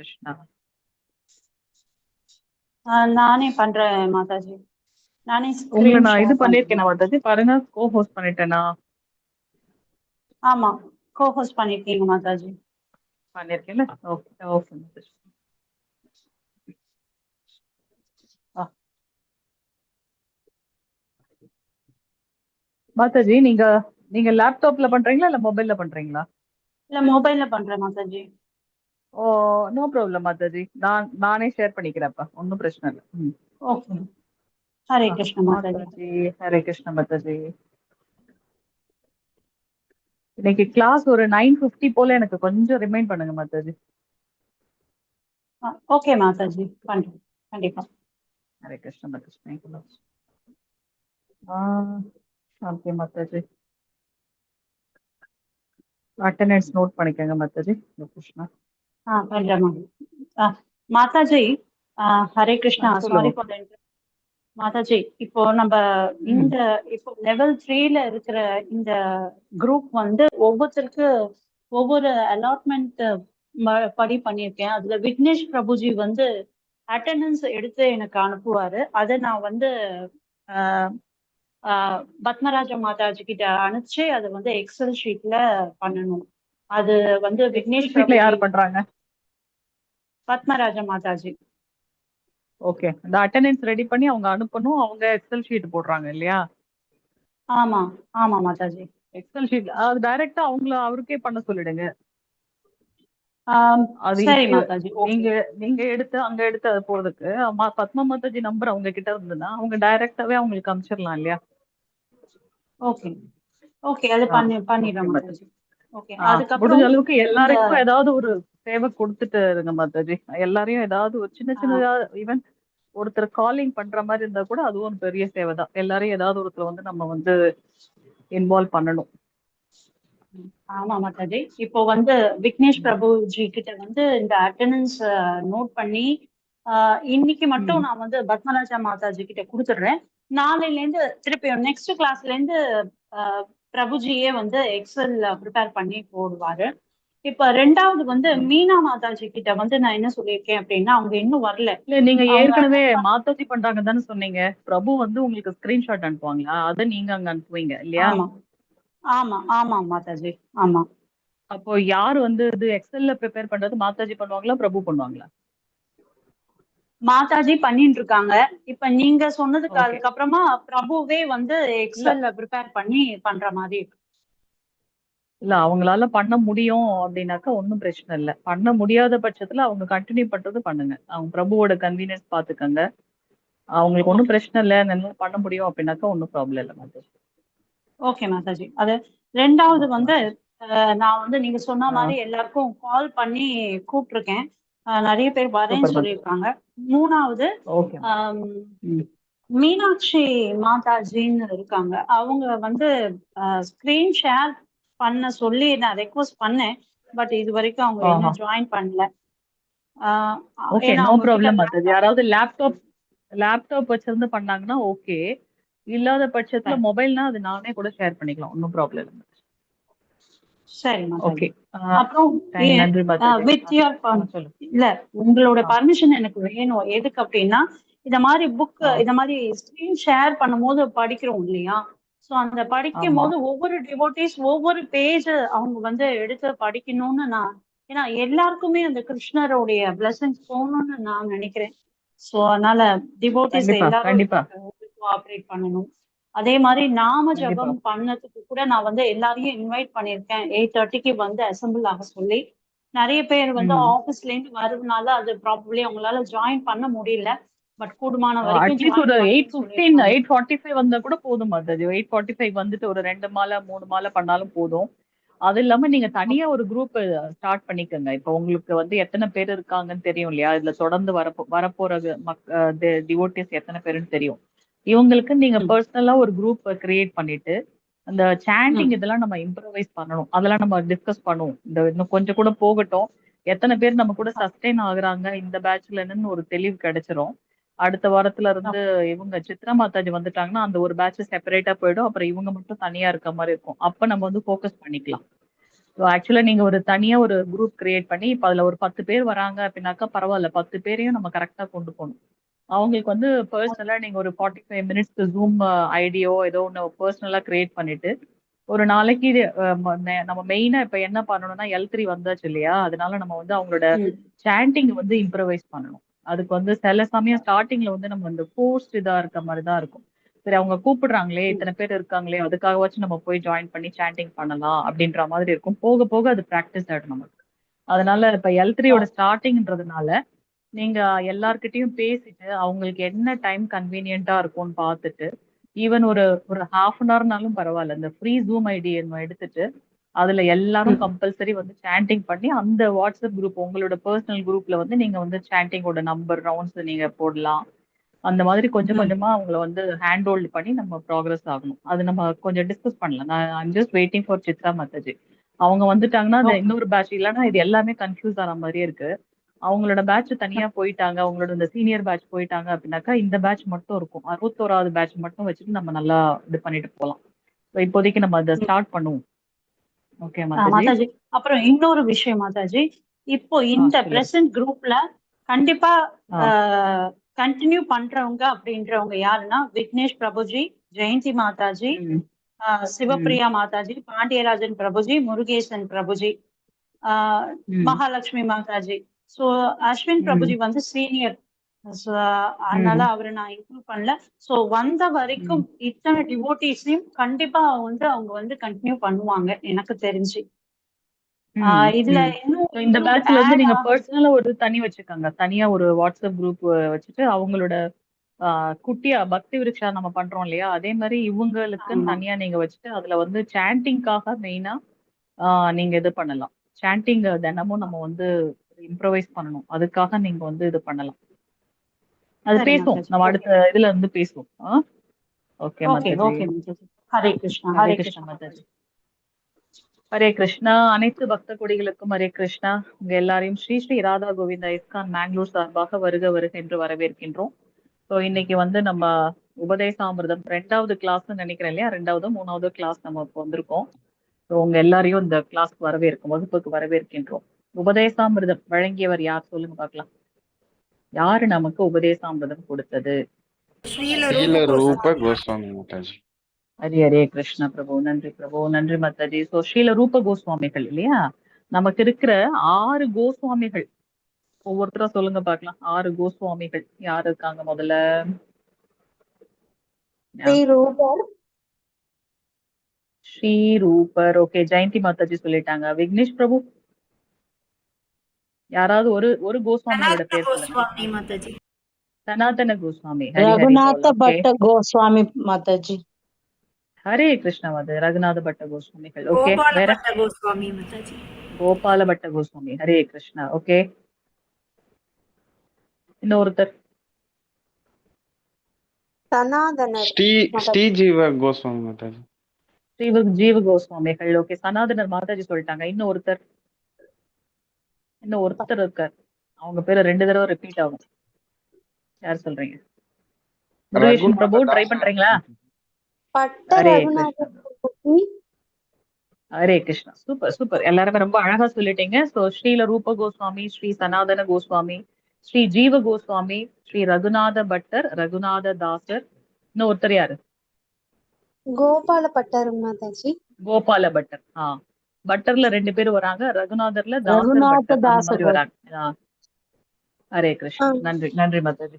கிருஷ்ணா. நானே பண்றேன் மாதாஜி. நானே உங்களை ஸ்கிரீன் நான் இது ஷேர் பண்ணிருக்கேன் பண்றேன். மாதாஜி, பாருங்க கோ ஹோஸ்ட் பண்ணிட்டேனா? ஆமா, கோஹோஸ்ட் பண்ணிருக்கீங்க மாதாஜி. பண்ணிருக்கேன்ல. ஓகே ஓகே மாதாஜி. மாதாஜி, நீங்க நீங்க லேப்டாப்ல பண்றீங்களா இல்ல மொபைல்ல பண்றீங்களா? இல்ல, மொபைல்ல பண்றேன் மாதாஜி. ஓ, நோ ப்ராப்ளம் மாதாஜி. நானே ஷேர் பண்ணிக்கிறேன்ப்பா, ஒன்றும் பிரச்சனை இல்லை. ஓகே. ஹரே கிருஷ்ண மாதாஜி. மாதாஜி ஹரே கிருஷ்ண மாதாஜி. இன்னைக்கு கிளாஸ் ஒரு 9:50 போல எனக்கு கொஞ்சம் ரிமைண்ட் பண்ணுங்க மாதாஜி. ஓகே மாதாஜி, பண்றேன் கண்டிப்பா. ஹரே கிருஷ்ண மாதாஜி. ஓகே மாதாஜி. அட்டெண்டன்ஸ் நோட் பண்ணிக்கோங்க மாதாஜி. கிருஷ்ணா. பண்றேன் மாதாஜி. ஹரே கிருஷ்ணா. சாரி சொல்லுங்க. ஃபார் மாதாஜி. இப்போ நம்ம இந்த இப்போ லெவல் 3ல இருக்கிற இந்த குரூப் வந்து ஒவ்வொருத்தருக்கு ஒவ்வொரு அலாட்மெண்ட் படி பண்ணியிருக்கேன். அதுல விக்னேஷ் பிரபுஜி வந்து அட்டெண்டன்ஸ் எடுத்து எனக்கு அனுப்புவாரு. அதை நான் வந்து பத்மராஜ மாதாஜி கிட்ட அனுப்பிச்சு அதை வந்து எக்ஸல் ஷீட்ல பண்ணணும். அது வந்து விக்னேஷ் பிரபுஜி யார் பண்றாங்க? பத்மராஜ மாதாஜி. ஓகே, அந்த அட்டெண்டன்ஸ் ரெடி பண்ணி அவங்க அனுப்பணும். அவங்க எக்ஸல் ஷீட் போடுறாங்க இல்லையா? ஆமா ஆமா மாதாஜி. எக்ஸல் ஷீட் அது டைரக்டா அவருக்கே பண்ண சொல்லிடுங்க. அது சரி மாதாஜி. நீங்க நீங்க எடுத்து அங்க எடுத்து அது போறதுக்கு பத்மா மாதாஜி நம்பர் அவங்க கிட்ட இருந்ததுன்னா அவங்க டைரக்டாவே அவங்களுக்கு அனுப்பிச்சிடலாம் இல்லையா? ஓகே ஓகே, அது பண்ணிடுறேன் மாதாஜி. ஓகே, அதுக்கப்புறம் முடிஞ்ச அளவுக்கு எல்லாருக்கும் ஏதாவது ஒரு சேவை கொடுத்துட்டு இருங்க மாதாஜி. எல்லாரையும் ஏதாவது ஒரு சின்ன சின்னதா, ஈவன் ஒருத்தர் காலிங் பண்ற மாதிரி இருந்தா கூட அதுவும் பெரிய சேவை தான். எல்லாரையும் ஏதாவது ஒருத்தர் வந்து நம்ம வந்து இன்வால்வ் பண்ணணும். ஆமா மாதாஜி. இப்போ வந்து விக்னேஷ் பிரபுஜி கிட்ட வந்து இந்த அட்டெண்டன்ஸ் நோட் பண்ணி இன்னைக்கு மட்டும் நான் வந்து பத்மராஜா மாதாஜி கிட்ட கொடுத்துடுறேன். நாளையில இருந்து திருப்பி நெக்ஸ்ட் கிளாஸ்ல இருந்து பிரபுஜியே வந்து எக்ஸல் ப்ரிப்பேர் பண்ணி போடுவாரு. இப்ப ரெண்டாவது வந்து மீனா மாதாஜி கிட்ட வந்து நான் என்ன சொல்லியிருக்கேன் அப்படின்னா, அவங்க இன்னும் வரல. இல்ல, நீங்க ஏற்கனவே மாதாஜி பண்றாங்க தானே சொன்னீங்க. பிரபு வந்து உங்களுக்கு ஸ்கிரீன்ஷாட் அனுப்புவாங்களா? அதை நீங்க அங்க அனுப்புவீங்க இல்லையா? ஆமா ஆமா ஆமா மாதாஜி. ஆமா. அப்போ யார் வந்து இது எக்ஸல்ல ப்ரிப்பேர் பண்றது? மாதாஜி பண்ணுவாங்களா பிரபு பண்ணுவாங்களா? மாதாஜி பண்ணிட்டு இருக்காங்க. இப்ப நீங்க சொன்னதுக்கு அதுக்கப்புறமா பிரபுவே வந்து எக்ஸல்ல ப்ரிப்பேர் பண்ணி பண்ற மாதிரி இருக்கு. இல்ல, அவங்களால பண்ண முடியும் அப்படின்னாக்கா ஒன்றும் பிரச்சனை இல்லை. பண்ண முடியாத பட்சத்துல அவங்க கண்டினியூ பண்றது பண்ணுங்க. அவங்க பிரபுவோட கன்வீனியன்ஸ் பாத்துக்கங்க. அவங்களுக்கு ஒன்றும் பிரச்சனை இல்லை, நல்லா பண்ண முடியும் அப்படின்னாக்கா ஒன்றும் ப்ராப்ளம் இல்லை மாதாஜி. ஓகே மாதாஜி. அது ரெண்டாவது வந்து நான் வந்து நீங்க சொன்ன மாதிரி எல்லாருக்கும் கால் பண்ணி கூப்பிட்டுருக்கேன். நிறைய பேர் வரேன்னு சொல்லியிருக்காங்க. மூணாவது மீனாட்சி மாதாஜின்னு இருக்காங்க. அவங்க வந்து ஸ்கிரீன் ஷேர் பண்ண சொல்லி நான் ரெக்வஸ்ட் பண்ணேன். பட் இது வரைக்கும் அவங்க இன்னும் ஜாயின் பண்ணல. ஓகே, நோ ப்ராப்ளம் மாதாஜி. யாராவது லேப்டாப் வச்சிருந்து பண்ணாங்கன்னா ஓகே. இல்லாத பட்சத்துல மொபைல்னா அது நானே கூட ஷேர் பண்ணிக்கலாம், ஒன்றும் ப்ராப்ளம் இல்லை. சரி ஓகே, அப்புறம் வித் யுவர் இல்ல, உங்களோட பர்மிஷன் எனக்கு வேணும். எதுக்கு அப்படின்னா, இந்த மாதிரி புக் இந்த மாதிரி ஸ்கிரீன் ஷேர் பண்ணும் போது படிக்கிறோம் இல்லையா? சோ அந்த படிக்கும் போது ஒவ்வொரு டிவோட்டிஸ் ஒவ்வொரு பேஜ் அவங்க வந்து எடுத்து படிக்கணும்னு ஏன்னா எல்லாருக்குமே அந்த கிருஷ்ணருடைய பிளஸிங்ஸ் போகணும்னு நான் நினைக்கிறேன். சோ அதனால டிவோட்டிஸ் எல்லாரும் கோஆபரேட் பண்ணணும். அதே மாதிரி நாம ஜபம் பண்ணதுக்கு கூட நான் வந்து எல்லாரையும் இன்வைட் பண்ணிருக்கேன். 8:30க்கு வந்து அசம்பிள் ஆக சொல்லி. நிறைய பேர் வந்து ஆபீஸ்ல இருந்து வரதுனால அது ப்ராபப்ளி அவங்களால ஜாயின் பண்ண முடியல. பட் கூடுமான வரைக்கும் ஒரு 8:15 8:45 வந்தா கூட போதும் மாதாஜி. 8:45 வந்துட்டு ஒரு 2 மாலை 3 மாலை பண்ணாலும் போதும். அது இல்லாம நீங்க தனியா ஒரு குரூப் ஸ்டார்ட் பண்ணிக்கோங்க. இப்ப உங்களுக்கு வந்து எத்தனை பேர் இருக்காங்கன்னு தெரியும் இல்லையா? இதுல தொடர்ந்து வரப்போற டிவோட்டிஸ் எத்தனை பேருன்னு தெரியும். இவங்களுக்கு நீங்க பர்சனலா ஒரு குரூப் கிரியேட் பண்ணிட்டு அந்த சாண்டிங் இதெல்லாம் நம்ம இம்ப்ரவைஸ் பண்ணணும். அதெல்லாம் நம்ம டிஸ்கஸ் பண்ணுவோம். இன்னும் கொஞ்சம் கூட போகட்டும். எத்தனை பேர் நம்ம கூட சஸ்டெயின் ஆகுறாங்க இந்த பேட்ச்ல இருந்து ஒரு தெளிவு கிடைச்சிரும். அடுத்த வாரத்துல இருந்து இவங்க சித்ரா மாதாஜி வந்துட்டாங்கன்னா அந்த ஒரு பேட்ச் செப்பரேட்டா போயிடும். அப்புறம் இவங்க மட்டும் தனியா இருக்க மாதிரி இருக்கும். அப்ப நம்ம வந்து ஃபோக்கஸ் பண்ணிக்கலாம். ஆக்சுவலா நீங்க ஒரு தனியா ஒரு குரூப் கிரியேட் பண்ணி இப்ப அதுல ஒரு 10 பேர் வராங்க அப்படின்னாக்கா பரவாயில்ல, 10 பேரையும் நம்ம கரெக்டா கொண்டு போகணும். அவங்களுக்கு வந்து பர்சனலா நீங்க ஒரு 45 மினிட்ஸ்க்கு ஜூம் ஐடியோ ஏதோ ஒன்று பர்சனலா கிரியேட் பண்ணிட்டு ஒரு நாளைக்கு நம்ம மெயினா இப்ப என்ன பண்ணணும்னா L3 வந்தாச்சு இல்லையா, அதனால நம்ம வந்து அவங்களோட சாண்டிங் வந்து இம்ப்ரவைஸ் பண்ணணும். அதுக்கு வந்து சில சமயம் ஸ்டார்டிங்ல வந்து நம்ம இந்த போஸ்ட் இதா இருக்க மாதிரி தான் இருக்கும். சரி அவங்க கூப்பிடுறாங்களே, இத்தனை பேர் இருக்காங்களே, அதுக்காகவாச்சும் நம்ம போய் ஜாயின் பண்ணி சாண்டிங் பண்ணலாம் அப்படின்ற மாதிரி இருக்கும். போக போக அது பிராக்டிஸ் ஆயிடும் நமக்கு. அதனால இப்ப L3யோட ஸ்டார்டிங்ன்றதுனால நீங்க எல்லார்கிட்டயும் பேசிட்டு அவங்களுக்கு என்ன டைம் கன்வீனியன்ட்டா இருக்கும்னு பார்த்துட்டு, ஈவன் ஒரு ஒரு ஹாஃப் அன் ஹவர்னாலும் பரவாயில்ல. இந்த ஃப்ரீ ஜூம் ஐடி எடுத்துட்டு அதுல எல்லாரும் கம்பல்சரி வந்து சாண்டிங் பண்ணி அந்த வாட்ஸ்அப் குரூப் உங்களோட பர்சனல் குரூப்ல வந்து நீங்க வந்து சாண்டிங்கோட நம்பர் ரவுண்ட்ஸ் நீங்க போடலாம். அந்த மாதிரி கொஞ்சம் கொஞ்சமா அவங்கள வந்து ஹேண்ட் ஹோல்ட் பண்ணி நம்ம ப்ராக்ரஸ் ஆகணும். அது நம்ம கொஞ்சம் டிஸ்கஸ் பண்ணலாம். நான் I'm just waiting for Chitra மத்தஜி. அவங்க வந்துட்டாங்கன்னா அது இன்னொரு பேட்ச் இல்லைன்னா இது எல்லாமே கன்ஃபியூஸ் ஆன மாதிரியே இருக்கு. அவங்களோட பேட்ச் தனியா போயிட்டாங்க. அவங்களோட இந்த சீனியர் பேட்ச் போயிட்டாங்க அப்படின்னாக்கா இந்த பேட்ச் மட்டும் இருக்கும். 61வது பேட்ச் மட்டும் வச்சுட்டு நம்ம நல்லா இது பண்ணிட்டு போலாம். இப்போதைக்கு நம்ம அதை ஸ்டார்ட் பண்ணுவோம். ஓகே மாதாஜி. மாதாஜி அப்புறம் இன்னொரு விஷயம் மாதாஜி, இப்போ இந்த பிரசன்ட் குரூப்ல கண்டிப்பா கண்டினியூ பண்றவங்க அப்படின்றவங்க யாருன்னா விக்னேஷ் பிரபுஜி, ஜெயந்தி மாதாஜி, சிவப்பிரியா மாதாஜி, பாண்டியராஜன் பிரபுஜி, முருகேசன் பிரபுஜி, மகாலட்சுமி மாதாஜி. சோ அஸ்வின் பிரபுஜி வந்து சீனியர், அதனால அவரை நான் இன்க்ளூட் பண்ணல. சோ வந்த வரைக்கும் இத்தனை டிவோட்டிஸையும் கண்டிப்பா வந்து அவங்க வந்து கண்டினியூ பண்ணுவாங்க எனக்கு தெரிஞ்சு. இதுல இந்த பேட்ச்ல வந்து நீங்க பர்சனலா ஒரு தனி வச்சுக்கோங்க. தனியா ஒரு வாட்ஸ்அப் குரூப் வச்சுட்டு அவங்களோட குட்டியா பக்தி விருட்சா நம்ம பண்றோம் இல்லையா, அதே மாதிரி இவங்களுக்குன்னு தனியா நீங்க வச்சுட்டு அதுல வந்து சாண்டிங்காக மெயினா நீங்க இது பண்ணலாம். சாண்டிங் தினமும் நம்ம வந்து இம்ப்ரவைஸ் பண்ணணும். அதுக்காக நீங்க வந்து இது பண்ணலாம். அது பேசுவோம். நம்ம அடுத்த இதுல இருந்து பேசுவோம். ஓகே மாதாஜி. ஹரே கிருஷ்ணா. ஹரே கிருஷ்ணா மாதாஜி. ஹரே கிருஷ்ணா. அனைத்து பக்த கொடிகளுக்கும் ஹரே கிருஷ்ணா. உங்க எல்லாரையும் ஸ்ரீ ஸ்ரீ ராதா கோவிந்தா இஸ்கான் மேங்களூர் சார்பாக வருக வருக என்று வரவேற்கின்றோம். ஸோ இன்னைக்கு வந்து நம்ம உபதேசாமிர்தம் 2வது கிளாஸ்ன்னு நினைக்கிறேன் இல்லையா, 2வது 3வது கிளாஸ் நம்ம இப்போ வந்திருக்கோம். ஸோ உங்க எல்லாரையும் இந்த கிளாஸ்க்கு வரவேற்கும், வகுப்புக்கு வரவேற்கின்றோம். உபதேசாமிர்தம் வழங்கியவர் யார் சொல்லுங்க பார்க்கலாம். யாரு நமக்கு உபதேசாமிர்தம் கொடுத்தது? ஸ்ரீல ரூப கோஸ்வாமி மாதாஜி. ஹரி ஹரே கிருஷ்ண பிரபு. நன்றி பிரபு, நன்றி மாதாஜி. ஸோ ஸ்ரீல ரூப கோஸ்வாமிகள் இல்லையா, நமக்கு இருக்கிற 6 கோஸ்வாமிகள் ஒவ்வொருத்தரா சொல்லுங்க பார்க்கலாம். 6 கோஸ்வாமிகள் யாரு இருக்காங்க முதல்ல? ஸ்ரீ ரூபர். ஓகே, ஜெயந்தி மாதாஜி சொல்லிட்டாங்க. விக்னேஷ் பிரபு யாராவது ஒரு கோஸ்வாமியோட பேர் சொல்லுங்க. சனாதன கோஸ்வாமி. ரகுநாத பட்ட கோஸ்வாமி மாதாஜி. ஹரே கிருஷ்ணா மாதாஜி. ரகுநாத பட்ட கோஸ்வாமிகள். ஓகே, வேற? கோபால பட்ட கோஸ்வாமி. ஹரே கிருஷ்ணா. ஓகே, இன்னொருத்தர்? ஸ்ரீ ஜீவ கோஸ்வாமி மாதாஜி. ஜீவ கோஸ்வாமிகள். ஓகே, சனாதனர் மாதாஜி சொல்லிட்டாங்க. இன்னொருத்தர் இருக்கார். அவங்க பேரு 2 தடவை ரிப்பீட் ஆகும். யார் சொல்றீங்க? முருகேசன் பிரபு ட்ரை பண்றீங்களா? ஹரே கிருஷ்ணா. ஹரே கிருஷ்ணா. சூப்பர் சூப்பர், எல்லாருமே ரொம்ப அழகா சொல்லிட்டீங்க. சோ ஸ்ரீல ரூப கோஸ்வாமி, ஸ்ரீ சனாதன கோஸ்வாமி, ஸ்ரீ ஜீவ கோஸ்வாமி, ஸ்ரீ ரகுநாத பட்டர், ரகுநாத தாசர். இன்னும் ஒருத்தர் யாரு? கோபால பட்டர் மாதாஜி. கோபால பட்டர். பட்டர்ல 2 பேர் வராங்க, ரகுநாதர்ல தாசர் பட்டர் அந்த மாதிரி வராங்க. ஹரே கிருஷ்ணா. நன்றி நன்றி மாதாஜி.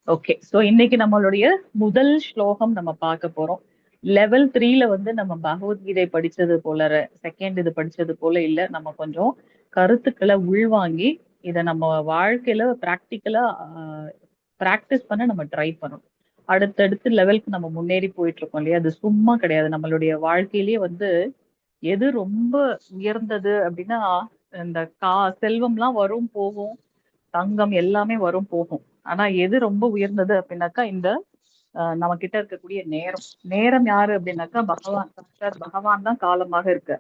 ஓகே, சோ இன்னைக்கு நம்மளுடைய முதல் ஸ்லோகம் நம்ம பார்க்க போறோம். லெவல் 3ல வந்து நம்ம பகவத்கீதை படிச்சது போல செகண்ட் இது படிச்சது போல இல்ல. நம்ம கொஞ்சம் கருத்துக்களை உள்வாங்கி இதை நம்ம வாழ்க்கையில பிராக்டிக்கலா பிராக்டிஸ் பண்ண நம்ம ட்ரை பண்ணணும். அடுத்தடுத்து லெவலுக்கு நம்ம முன்னேறி போயிட்டு இருக்கோம் இல்லையா, அது சும்மா கிடையாது. நம்மளுடைய வாழ்க்கையிலேயே வந்து எது ரொம்ப உயர்ந்தது அப்படின்னா, இந்த செல்வம்லாம் வரும் போகும், தங்கம் எல்லாமே வரும் போகும். ஆனா எது ரொம்ப உயர்ந்தது அப்படின்னாக்கா இந்த நம்ம கிட்ட இருக்கக்கூடிய நேரம். நேரம் யாரு அப்படின்னாக்கா பகவான். பகவான் தான் காலமாக இருக்க.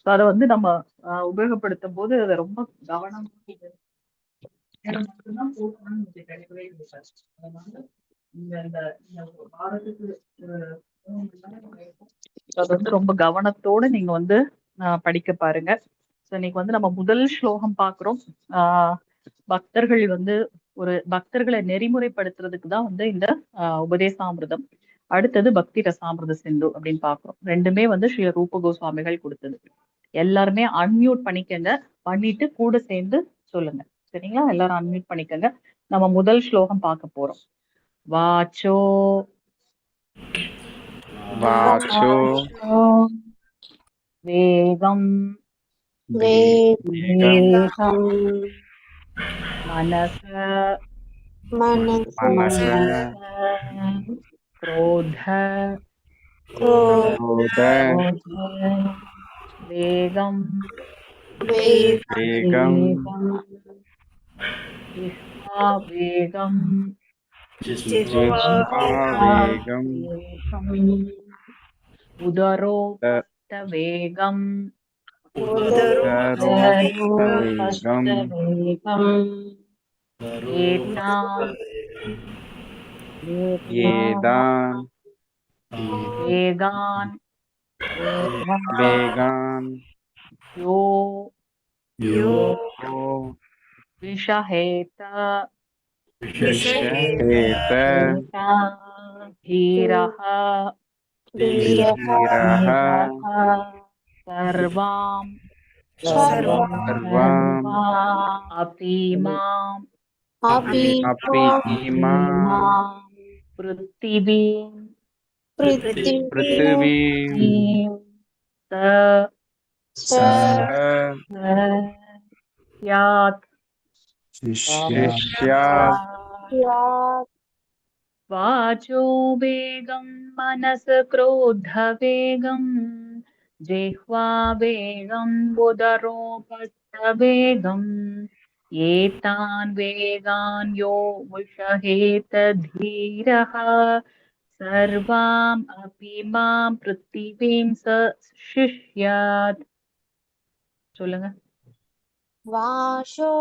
அதை வந்து நம்ம உபயோகப்படுத்தும் போது அதை ரொம்ப கவனமா கிடைக்கவே கிடைக்காது. அதனால இந்த பாரதத்துக்கு அது வந்து ரொம்ப கவனத்தோட நீங்க வந்து படிக்க பாருங்க. ஸோ இன்னைக்கு வந்து நம்ம முதல் ஸ்லோகம் பார்க்குறோம். பக்தர்கள் வந்து பக்தர்களை நெறிமுறைப்படுத்துறதுக்கு தான் வந்து இந்த உபதேசாமிர்தம். அடுத்தது பக்தி ரசாமிர்த சிந்து அப்படின்னு பார்க்குறோம். ரெண்டுமே வந்து ஸ்ரீ ரூப கோஸ்வாமிகள் கொடுத்தது. எல்லாருமே அன்மியூட் பண்ணிக்கங்க, பண்ணிட்டு கூட சேர்ந்து சொல்லுங்க. சரிங்களா? எல்லாரும் அன்மியூட் பண்ணிக்கங்க. நம்ம முதல் ஸ்லோகம் பார்க்க போறோம். வாச்சோ வாச்சோ வேகம் வேகம் மனச மனச क्रोध क्रोध वेगम वेगम वेगम वेगम उदरोपस्थ वेगम वेगान यो विषहेत धीरः सर्वाम् अपीमाम् पृथिवीं स्यात् वाचो वेगं मनस क्रोध वेगं जिह्वा वेगं उदरोपस्थ वेगं एतान् वेगान् यो विषहेत धीरः सर्वाम् अपि मां पृथिवीं शिष्यात्. சொல்லுங்க. वाचो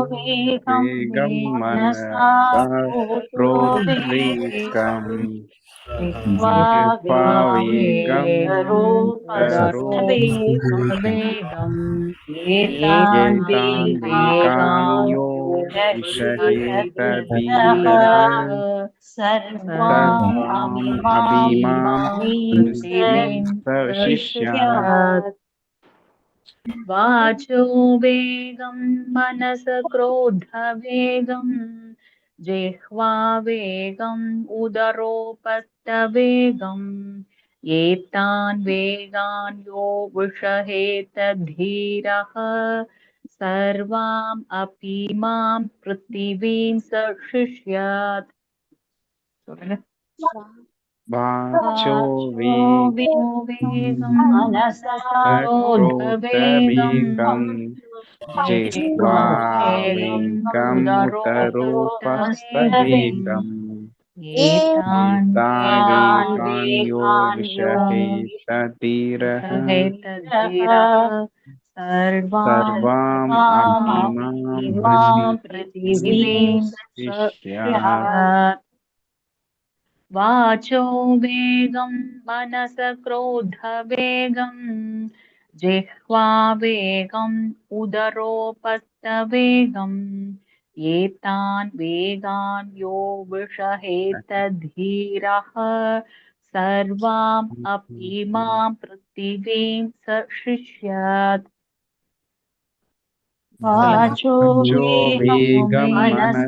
वेगं मनसा क्रोध वेगं जिह्वा वेगं उदरोपस्थ एतान् वेगान् यो विषहेत धीरः सर्वाम् अभिमां पृथिवीं शिष्यात्. वाचो वेगं मनस क्रोध वेगं जिह्वा वेगं उदरोपस्थ वेगं एतान् वेगान् यो विषहेत धीरः सर्वाम् अपि मां पृथिवीं शिष्यात्. वाचो वेगं मनसा क्रोध वेगं जिह्वा वेगं उदरोपस्थ वेगं एतान् वेगान् यो विषहेत धीरः सर्वाम् अपि मां पृथिवीं शिष्यात्. वाचो वेगं मनस क्रोध वेगं जिह्वा वेगं उदरोपस्थ वेगं एतान् वेगान् यो विषहेत धीरः सर्वाम् अपि मां पृथिवीं शिष्यात्. वाचो वेगं मनस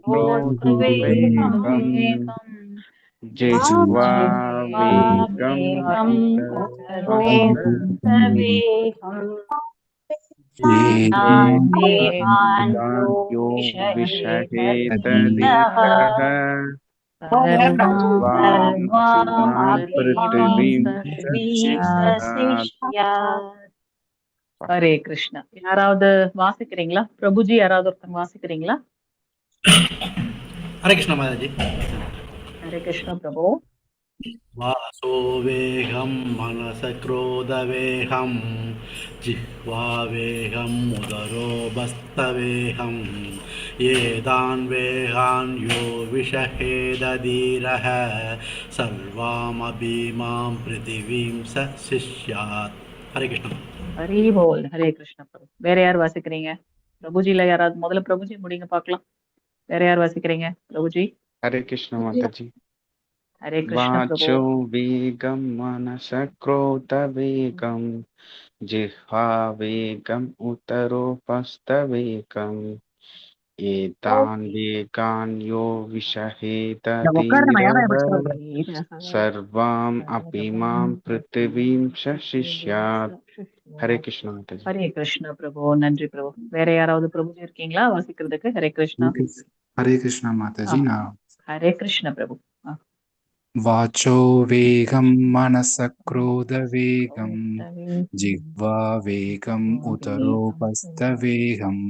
क्रोध वेगं जिह्वा वेगं यो विषहेत धीरः सर्वाम् पृथिवीं शिष्यात्. ஹரே கிருஷ்ணா. யாராவது வாசிக்கிறீங்களா? பிரபுஜி யாராவது ஒருத்தங்க வாசிக்கிறீங்களா? ஹரே கிருஷ்ணா மாதாஜி. ஹரே கிருஷ்ணா பிரபு. வாசோ வேகம் மனச क्रोध वेगं जिह्वा वेगं उदरोपस्थ वेगं एतान् वेगान् यो विषहेत धीरः सर्वामपि मां पृथिवीं शिष्यात्. हरे कृष्ण. ஹரி போல். ஹரே கிருஷ்ண பிரபு. வேற யார் வாசிக்கிறீங்க? பிரபுஜில யாராவது முதல்ல பிரபுஜி முடிங்க பார்க்கலாம். வேற யார் வாசிக்கிறீங்க? Prabhuji. Hare Krishna Mataji. Hare Krishna பிரபு. Vacho vegam manasa krota vegam jihva vegam uttaropasta vegam etan vegan yo vishaheta tiraha sarvam apimam prithvim shashishyat. Hare Krishna Mataji. Hare Krishna பிரபு. நன்றி பிரபு. வேற யாராவது பிரபுஜி இருக்கீங்களா வாசிக்கிறதுக்கு? ஹரே கிருஷ்ணா. हरे कृष्णा माताजी ना ஹரே கிருஷ்ண பிரபு. वाचो वेगं मनसः क्रोध वेगं जिह्वा वेगम् उदरोपस्थवेगम्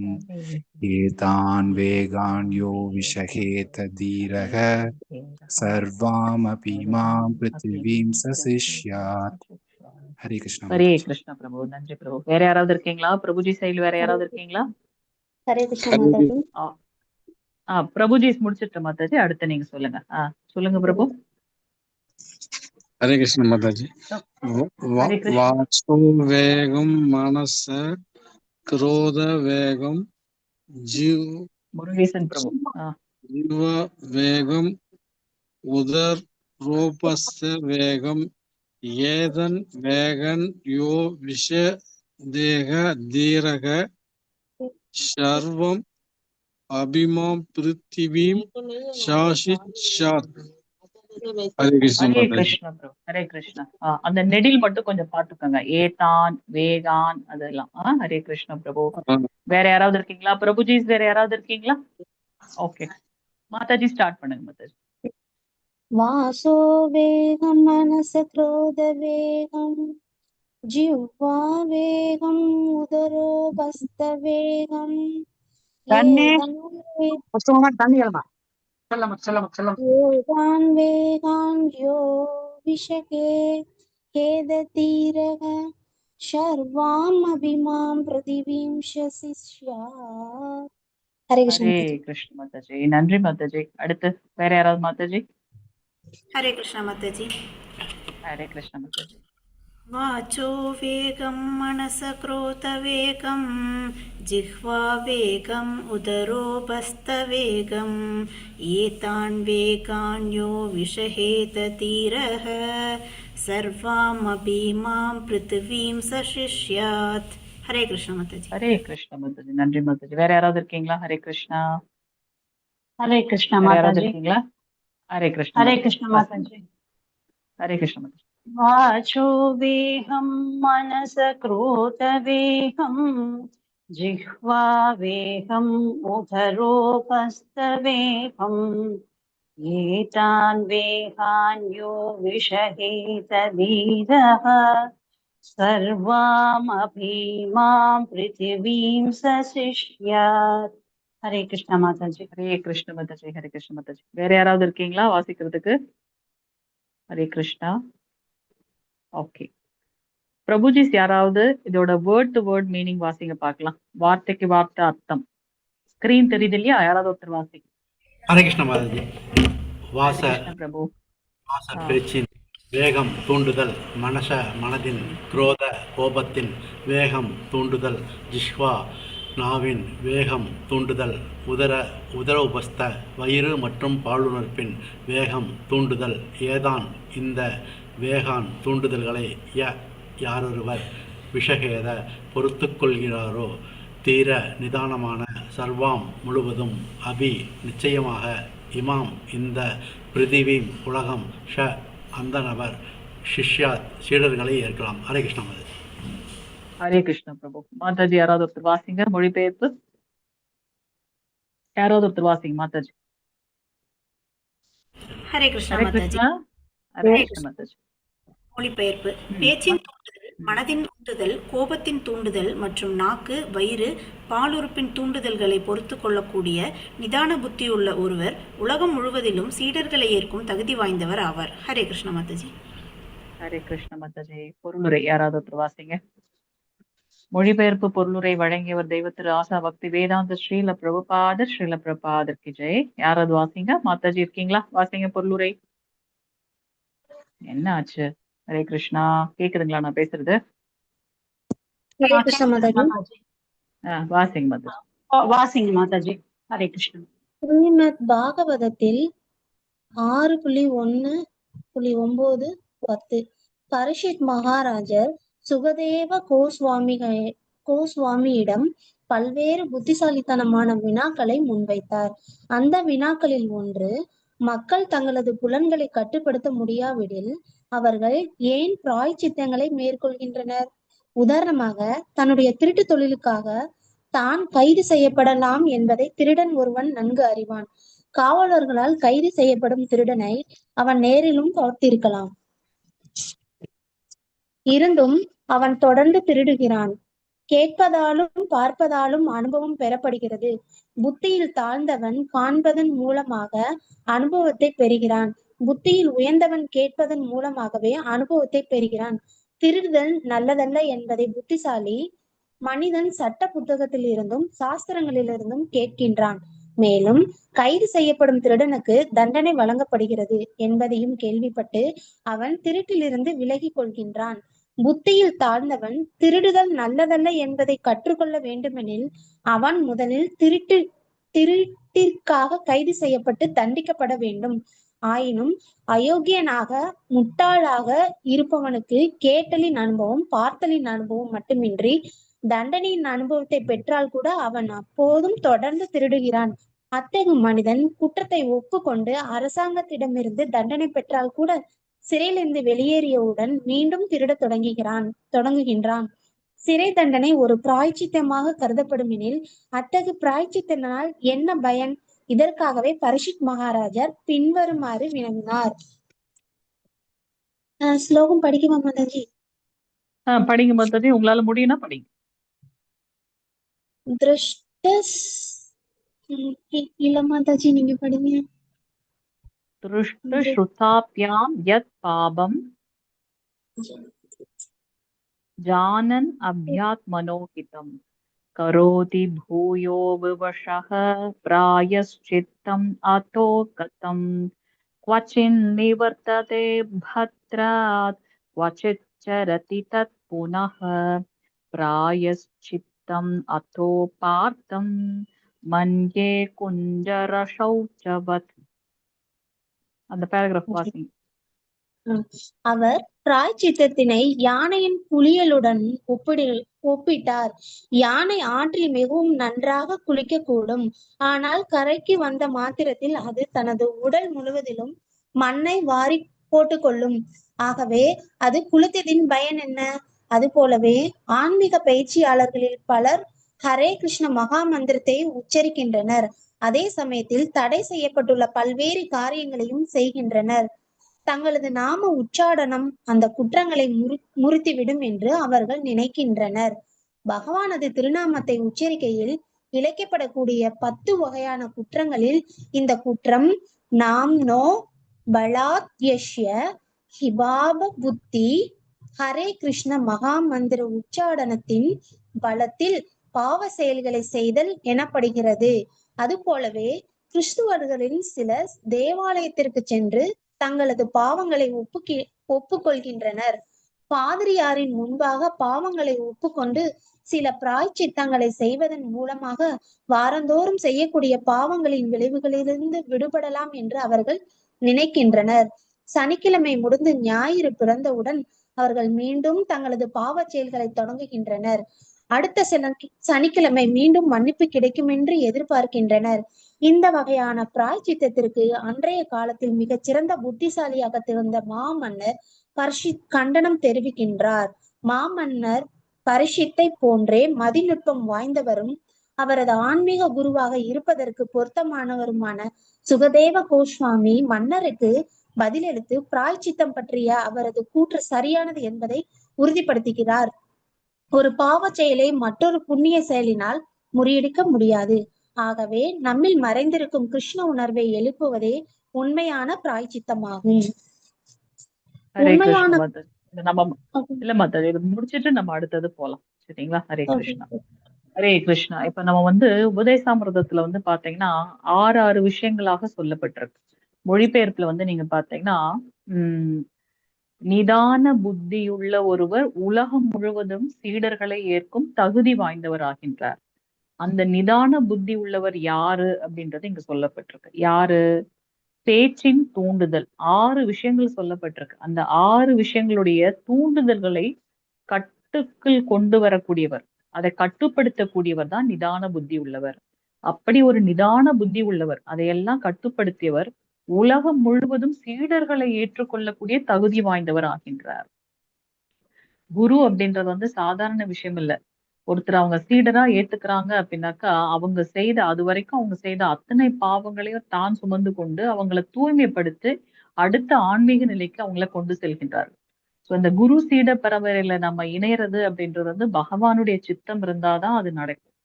एतान् वेगान् यो विषहेत धीरः सर्वामपि मां पृथिवीं सशिष्यात्. हरे कृष्णा ஹரே கிருஷ்ண பிரபு. நன்றி பிரபு. வேற யாராவது இருக்கீங்களா? பிரபுஜி சைடுல வேற யாராவது இருக்கீங்களா? ஹரே கிருஷ்ணா மாதாஜி. பிரபுஜி முடிச்சிட்டு மாதாஜி அடுத்து நீங்க சொல்லுங்க. சொல்லுங்க பிரபு. हरे कृष्ण माताजी. वाचो वेगम मनस क्रोध वेगम முருகேசன் பிரபு. जीव वेगम उदर रूपस्य वेगम येदन वेगन यो विष देह धीरग सर्वम अभिमां पृथ्वीं शासिष्यात्. हरे कृष्ण ஹரே माताजी. கிருஷ்ண பிரபு. ஹரே கிருஷ்ணா. அந்த நெடில் மட்டும் கொஞ்சம் பாத்துக்கோங்க. ஏதான் வேகான் அதெல்லாம். ஹரே கிருஷ்ண பிரபு. வேற யாராவது இருக்கீங்களா? பிரபுஜி வேற யாராவது இருக்கீங்களா? ஓகே மாதாஜி ஸ்டார்ட் பண்ணுங்க மாதாஜி. வாசோ வேகம் மனச क्रोध வேகம் जिह्वा வேகம் உதரோ பஸ்த வேகம் ஏதான் வேகான் யோ விஷகே हेदतीरः सर्वाम् अभिमां पृथिवीं शशिष्यात्. हरे கிருஷ்ண மாதாஜி. நன்றி மாதாஜி. அடுத்து வேற யாராவது மாதாஜி? हरे कृष्ण माताजी. ஹரே கிருஷ்ண மாதாஜி. वाचो वेगं मनस क्रोध वेगं जिह्वा वेगं उदरोपस्थ वेगं एतान् वेगान् यो विषहेत धीरः सर्वामपि मां पृथिवीं सशिष्यात्. हरे कृष्ण माताजी. ஹரே கிருஷ்ண மாதாஜி. நன்றி மாதாஜி. வேற யாராவது இருக்கீங்களா? ஹரே கிருஷ்ணா. हरे कृष्णा வேற யாராவது माताजी. இருக்கீங்களா? ஹரே கிருஷ்ண. हरे कृष्णा माताजी. ஹரே கிருஷ்ண மாதாஜி. वाचो वेगं मनस क्रोध वेगं जिह्वा वेगम् उदरोपस्थ वेगम् एतान् वेगान् यो विषहेत धीरः सर्वामपि मां पृथिवीं सशिष्यात्. हरे कृष्ण माताजी. ஹரே கிருஷ்ண மாதாஜி. ஹரே கிருஷ்ண மாதாஜி. வேற யாராவது இருக்கீங்களா வாசிக்கிறதுக்கு? ஹரே கிருஷ்ணா. ஓகே பிரபுஜிஸ் யாராவது இதோட வேர்ட் டு வேர்ட் மீனிங் வாசிங்க பார்க்கலாம். வார்த்தைக்கு வார்த்தை அர்த்தம். ஸ்கிரீன் தெரியுது இல்லையா? யாராவது ஒருத்தர் வாசிங்க. ஹரே கிருஷ்ண மாதாஜி. வாச பிரபு. வாச பேச்சின் வேகம் தூண்டுதல், மனதின் குரோத கோபத்தின் வேகம் தூண்டுதல், ஜிஷ்வா நாவின் வேகம் தூண்டுதல், உதர உபஸ்த வயிறு மற்றும் பாலுணர்ப்பின் வேகம் தூண்டுதல், ஏதான் இந்த வேகான் தூண்டுதல்களை யாரொருவர் விஷகேத பொறுத்து கொள்கிறாரோ தீர நிதானமான சர்வாம் முழுவதும் அபி நிச்சயமாக இமாம் இந்த பிருத்திவீம் உலகம் ஷ அந்த நபர் சிஷ்யாத் சீடர்களை ஏற்கலாம். ஹரே கிருஷ்ண மாதாஜி. ஹரே கிருஷ்ண பிரபு. மாதாஜி யாராவது ஒருத்தர் வாசிங்க மொழிபெயர்ப்பு. யாராவது ஒருத்தர் வாசிங்க மாதாஜி. ஹரே கிருஷ்ண ஹரே மாதாஜி. கிருஷ்ணா. ஹரே கிருஷ்ண மாதாஜி. மொழிபெயர்ப்பு. பேச்சின் தூண்டுதல், மனதின் தூண்டுதல், கோபத்தின் தூண்டுதல் மற்றும் நாக்கு, வயிறு, பாலுறுப்பின் தூண்டுதல்களை பொறுத்து கொள்ளக்கூடிய நிதான புத்தியுள்ள ஒருவர் உலகம் முழுவதிலும் சீடர்களை ஏற்கும் தகுதி வாய்ந்தவர் ஆவார். ஹரே கிருஷ்ண மாதாஜி. ஹரே கிருஷ்ண மாதாஜி. பொருளுரை யாராவது ஒருத்தர் வாசிங்க. மொழிபெயர்ப்பு பொருளுரை வழங்கியவர் தெய்வ திரு ஆசா பக்தி வேதாந்த ஸ்ரீல பிரபுபாதர் கி ஜெய். யாராவது வாசிங்க. மாதாஜி இருக்கீங்களா? வாசிங்க பொருளுரை. என்ன ஆச்சு? ஹரே கிருஷ்ணா. கேக்குதுங்களா நான் பேசுறது? ஹரே கிருஷ்ண மாதாஜி. வாசிங் மாதாஜி. வாசிங்க மாதாஜி. ஹரே கிருஷ்ணா. ஸ்ரீமத் பாகவதத்தில் 6.1.9 10 பரீட்சித் மகாராஜர் சுகதேவ கோஸ்வாமியிடம் பல்வேறு புத்திசாலித்தனமான வினாக்களை முன்வைத்தார். அந்த வினாக்களில் ஒன்று, மக்கள் தங்களது புலன்களை கட்டுப்படுத்த முடியாவிடில் அவர்கள் ஏன் பிராயச்சித்தங்களை மேற்கொள்கின்றனர்? உதாரணமாக, தன்னுடைய திருட்டு தொழிலுக்காக தான் கைது செய்யப்படலாம் என்பதை திருடன் ஒருவன் நன்கு அறிவான். காவலர்களால் கைது செய்யப்படும் திருடனை அவன் நேரிலும் பார்த்திருக்கலாம். இருந்தும் அவன் தொடர்ந்து திருடுகிறான். கேட்பதாலும் பார்ப்பதாலும் அனுபவம் பெறப்படுகிறது. புத்தியில் தாழ்ந்தவன் காண்பதன் மூலமாக அனுபவத்தை பெறுகிறான். புத்தியில் உயர்ந்தவன் கேட்பதன் மூலமாகவே அனுபவத்தை பெறுகிறான். திருடுதல் நல்லதல்ல என்பதை புத்திசாலி மனிதன் சட்ட புத்தகத்தில் இருந்தும் சாஸ்திரங்களிலிருந்தும் கேட்கின்றான். மேலும் கைது செய்யப்படும் திருடனுக்கு தண்டனை வழங்கப்படுகிறது என்பதையும் கேள்விப்பட்டு அவன் திருட்டிலிருந்து விலகி கொள்கின்றான். புத்தியில் தாழ்ந்தவன் திருடுதல் நல்லதல்ல என்பதை கற்றுக்கொள்ள வேண்டுமெனில் அவன் முதலில் திருட்டிற்காக கைது செய்யப்பட்டு தண்டிக்கப்பட வேண்டும். ஆயினும் அயோக்கியனாக முட்டாளாக இருப்பவனுக்கு கேட்டலின் அனுபவம் பார்த்தலின் அனுபவம் மட்டுமின்றி தண்டனையின் அனுபவத்தை பெற்றால் கூட அவன் அப்போதும் தொடர்ந்து திருடுகிறான். அத்தகைய மனிதன் குற்றத்தை ஒப்புக்கொண்டு அரசாங்கத்திடமிருந்து தண்டனை பெற்றால் கூட சிறையிலிருந்து வெளியேறியவுடன் மீண்டும் திருட தொடங்குகின்றான். சிறை தண்டனை ஒரு பிராயச்சித்தமாக கருதப்படும் எனில் அத்தகைய பிராயச்சித்தனால் என்ன பயன்? இதற்காகவே பரீட்சித் மகாராஜர் பின்வருமாறு வினவினார். ஸ்லோகம் படிக்குமா மாதாஜி? படிங்க மாதாஜி, உங்களால முடியும்னா படிங்க. இல்ல மாதாஜி, நீங்க படிங்க. திருஷ்ட ஸ்ருதாப்யாம் யத் பாபம் ஜானன் அப்யாத்மனோஹிதம் கரோதி பூயோ விவஷஹ பிராயஷ்சித்தம் அதோ கதம் क्वचिन् निवर्तते भद्रात् क्वचित् चरति तत् पुनः प्रायश्चित्तम् अथो पार्थम् मन्ये कुञ्जरशौचवत्. அந்த பேராகிராஃப் வாசிங்க. அவர் பிராயச்சித்தத்தினை யானையின் குளியலுடன் ஒப்பிட்டார். யானை ஆற்றில் மிகவும் நன்றாக குளிக்க கூடும். ஆனால் கரைக்கு வந்த மாத்திரத்தில் அது தனது உடல் முழுவதிலும் மண்ணை வாரி போட்டுக்கொள்ளும். ஆகவே அது குளித்ததின் பயன் என்ன? அது போலவே ஆன்மீக பயிற்சியாளர்களில் பலர் ஹரே கிருஷ்ண மகா மந்திரத்தை உச்சரிக்கின்றனர். அதே சமயத்தில் தடை செய்யப்பட்டுள்ள பல்வேறு காரியங்களையும் செய்கின்றனர். தங்களது நாம உச்சாடனம் அந்த குற்றங்களை முறித்துவிடும் என்று அவர்கள் நினைக்கின்றனர். பகவானது திருநாமத்தை உச்சரிக்கையில் இழைக்கப்படக்கூடிய 10 வகையான குற்றங்களில் இந்த குற்றம் நாம்னோ பலாத்யஷ்ய ஹிபாப புத்தி ஹரே கிருஷ்ண மகா மந்திர உச்சாடனத்தின் பலத்தில் பாவ செயல்களை செய்தல் எனப்படுகிறது. அது போலவே கிறிஸ்துவர்களின் சிலர் தேவாலயத்திற்கு சென்று தங்களது பாவங்களை ஒப்புக்கொள்கின்றனர். பாதிரியாரின் முன்பாக பாவங்களை ஒப்புக்கொண்டு சில பிராயச்சித்தங்களை செய்வதன் மூலமாக வாரந்தோறும் செய்யக்கூடிய பாவங்களின் விளைவுகளிலிருந்து விடுபடலாம் என்று அவர்கள் நினைக்கின்றனர். சனிக்கிழமை முடிந்து ஞாயிறு பிறந்தவுடன் அவர்கள் மீண்டும் தங்களது பாவ செயல்களை தொடங்குகின்றனர். அடுத்த சனிக்கிழமை மீண்டும் மன்னிப்பு கிடைக்கும் என்று எதிர்பார்க்கின்றனர். இந்த வகையான பிராயச்சித்தத்திற்கு அன்றைய காலத்தில் மிகச் சிறந்த புத்திசாலியாக திகழ்ந்த மாமன்னர் பரீட்சித் கண்டனம் தெரிவிக்கின்றார். மாமன்னர் பரீட்சித்தை போன்றே மதிநுட்பம் வாய்ந்தவரும் அவரது ஆன்மீக குருவாக இருப்பதற்கு பொருத்தமானவருமான சுகதேவ கோஸ்வாமி மன்னருக்கு பதிலளித்து பிராயச்சித்தம் பற்றிய அவரது கூற்று சரியானது என்பதை உறுதிப்படுத்துகிறார். ஒரு பாவ செயலை மற்றொரு புண்ணிய செயலினால் முறியடிக்க முடியாது. ஆகவே நம்மில் மறைந்திருக்கும் கிருஷ்ண உணர்வை எழுப்புவதே உண்மையான பிராயச்சித்தமாகும். உண்மையான முடிச்சிட்டு நம்ம அடுத்தது போலாம். சரிங்களா? ஹரே கிருஷ்ணா. ஹரே கிருஷ்ணா. இப்ப நம்ம உபதேசாமிர்தத்துல பாத்தீங்கன்னா 6 விஷயங்களாக சொல்லப்பட்டிருக்கு. மொழிபெயர்ப்புல நீங்க பாத்தீங்கன்னா நிதான புத்தியுள்ள ஒருவர் உலகம் முழுவதும் சீடர்களை ஏற்கும் தகுதி வாய்ந்தவர் ஆகின்றார். அந்த நிதான புத்தி உள்ளவர் யாரு அப்படின்றது இங்க சொல்லப்பட்டிருக்கு. யாரு? பேச்சின் தூண்டுதல். 6 விஷயங்கள் சொல்லப்பட்டிருக்கு. அந்த 6 விஷயங்களுடைய தூண்டுதல்களை கட்டுக்குள் கொண்டு வரக்கூடியவர், அதை கட்டுப்படுத்தக்கூடியவர் தான் நிதான புத்தி உள்ளவர். அப்படி ஒரு நிதான புத்தி உள்ளவர், அதையெல்லாம் கட்டுப்படுத்தியவர் உலகம் முழுவதும் சீடர்களை ஏற்றுக்கொள்ளக்கூடிய தகுதி வாய்ந்தவர் ஆகின்றார். குரு அப்படின்றது வந்து சாதாரண விஷயம் இல்ல. ஒருத்தர் அவங்க சீடரா ஏத்துக்கிறாங்க அப்படின்னாக்கா, அவங்க செய்த அது வரைக்கும் அவங்க செய்த அத்தனை பாவங்களையும் தான் சுமந்து கொண்டு அவங்கள தூய்மைப்படுத்தி அடுத்த ஆன்மீக நிலைக்கு அவங்கள கொண்டு செல்கின்றார். சோ இந்த குரு சீட பரம்பரையில நம்ம இணையறது அப்படின்றது வந்து பகவானுடைய சித்தம் இருந்தாதான் அது நடக்கும்.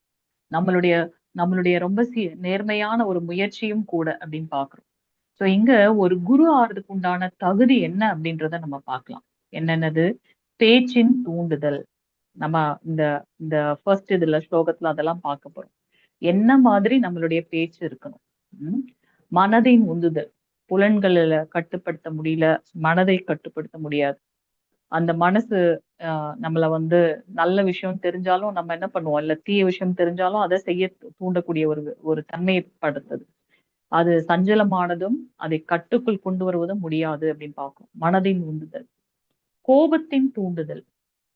நம்மளுடைய நம்மளுடைய ரொம்ப நேர்மையான ஒரு முயற்சியும் கூட அப்படின்னு பாக்குறோம். சோ இங்க ஒரு குரு ஆறதுக்கு உண்டான தகுதி என்ன அப்படின்றத நம்ம பார்க்கலாம். என்னென்னது? பேச்சின் தூண்டுதல். நம்ம இந்த இந்த ஃபர்ஸ்ட் இதுல ஸ்லோகத்துல அதெல்லாம் பார்க்க போறோம். என்ன மாதிரி நம்மளுடைய பேச்சு இருக்கணும்? மனதின் உந்துதல். புலன்களில கட்டுப்படுத்த முடியல, மனதை கட்டுப்படுத்த முடியாது. அந்த மனசு நம்மள வந்து நல்ல விஷயம் தெரிஞ்சாலும் நம்ம என்ன பண்ணுவோம், இல்ல தீய விஷயம் தெரிஞ்சாலும் அதை செய்ய தூண்டக்கூடிய ஒரு தன்மையை படுத்தது. அது சஞ்சலமானதும் அதை கட்டுக்குள் கொண்டு வருவதும் முடியாது அப்படின்னு பார்க்கும். மனதின் உந்துதல். கோபத்தின் தூண்டுதல்.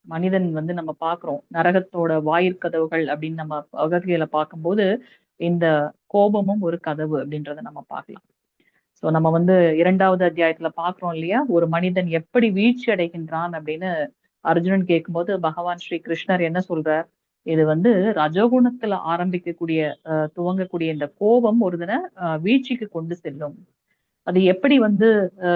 மனிதன் வந்து நம்ம பாக்குறோம் நரகத்தோட வாயிற்கதவுகள் அப்படின்னு நம்ம பகவத்கீதையில பார்க்கும்போது இந்த கோபமும் ஒரு கதவு அப்படின்றத நம்ம பார்க்கலாம். சோ நம்ம வந்து 2வது அத்தியாயத்துல பாக்குறோம் இல்லையா, ஒரு மனிதன் எப்படி வீழ்ச்சி அடைகின்றான் அப்படின்னு அர்ஜுனன் கேட்கும்போது பகவான் ஸ்ரீ கிருஷ்ணர் என்ன சொல்றார்? இது வந்து ரஜோகுணத்துல ஆரம்பிக்கக்கூடிய துவங்கக்கூடிய இந்த கோபம் ஒரு தின வீழ்ச்சிக்கு கொண்டு செல்லும். அது எப்படி வந்து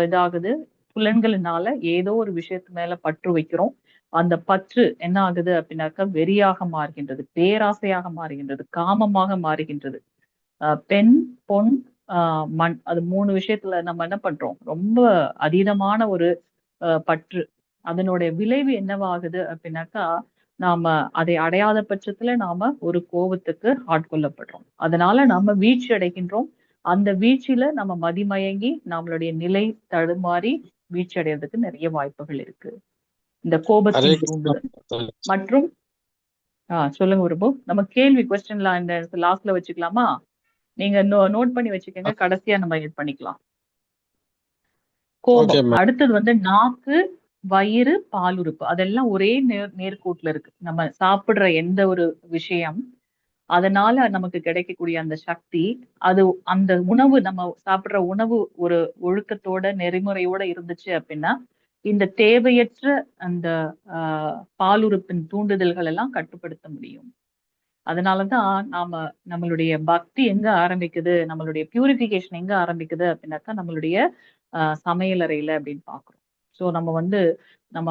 இதாகுது? புலன்களினால ஏதோ ஒரு விஷயத்து மேல பற்று வைக்கிறோம். அந்த பற்று என்ன ஆகுது அப்படின்னாக்கா வெறியாக மாறுகின்றது, பேராசையாக மாறுகின்றது, காமமாக மாறுகின்றது. பெண், பொன், மண், அது 3 விஷயத்துல நம்ம என்ன பண்றோம்? ரொம்ப அதீதமான ஒரு பற்று. அதனுடைய விளைவு என்னவாகுது அப்படின்னாக்கா, நாம அதை அடையாத பட்சத்துல நாம ஒரு கோபத்துக்கு ஆட்கொள்ளப்படுறோம். அதனால நாம வீழ்ச்சி அடைகின்றோம். அந்த வீழ்ச்சியில நம்ம மதிமயங்கி நம்மளுடைய நிலை தடுமாறி வீழ்ச்சி அடைறதுக்கு நிறைய வாய்ப்புகள் இருக்கு. இந்த கோபத்தின் தூண்டுதல் மற்றும் சொல்லுங்க பிரபு. நம்ம கேள்வி கொஸ்டின்ல இந்த லாஸ்ட்ல வச்சுக்கலாமா? நீங்க நோட் பண்ணி வச்சுக்கோங்க, கடைசியா நம்ம இது பண்ணிக்கலாம். கோபம். அடுத்தது வந்து நாக்கு, வயிறு, பாலுறுப்பு. அதெல்லாம் ஒரே நேர்கோட்டுல இருக்கு. நம்ம சாப்பிடுற எந்த ஒரு விஷயம், அதனால நமக்கு கிடைக்கக்கூடிய அந்த சக்தி, அது அந்த உணவு நம்ம சாப்பிடுற உணவு ஒரு ஒழுக்கத்தோட நெறிமுறையோட இருந்துச்சு அப்படின்னா இந்த தேவையற்ற அந்த பாலுறுப்பின் தூண்டுதல்கள் எல்லாம் கட்டுப்படுத்த முடியும். அதனாலதான் நம்மளுடைய பக்தி எங்க ஆரம்பிக்குது, நம்மளுடைய பியூரிபிகேஷன் எங்க ஆரம்பிக்குது அப்படின்னாக்கா நம்மளுடைய சமையலறையில அப்படின்னு பாக்குறோம். சோ நம்ம வந்து நம்ம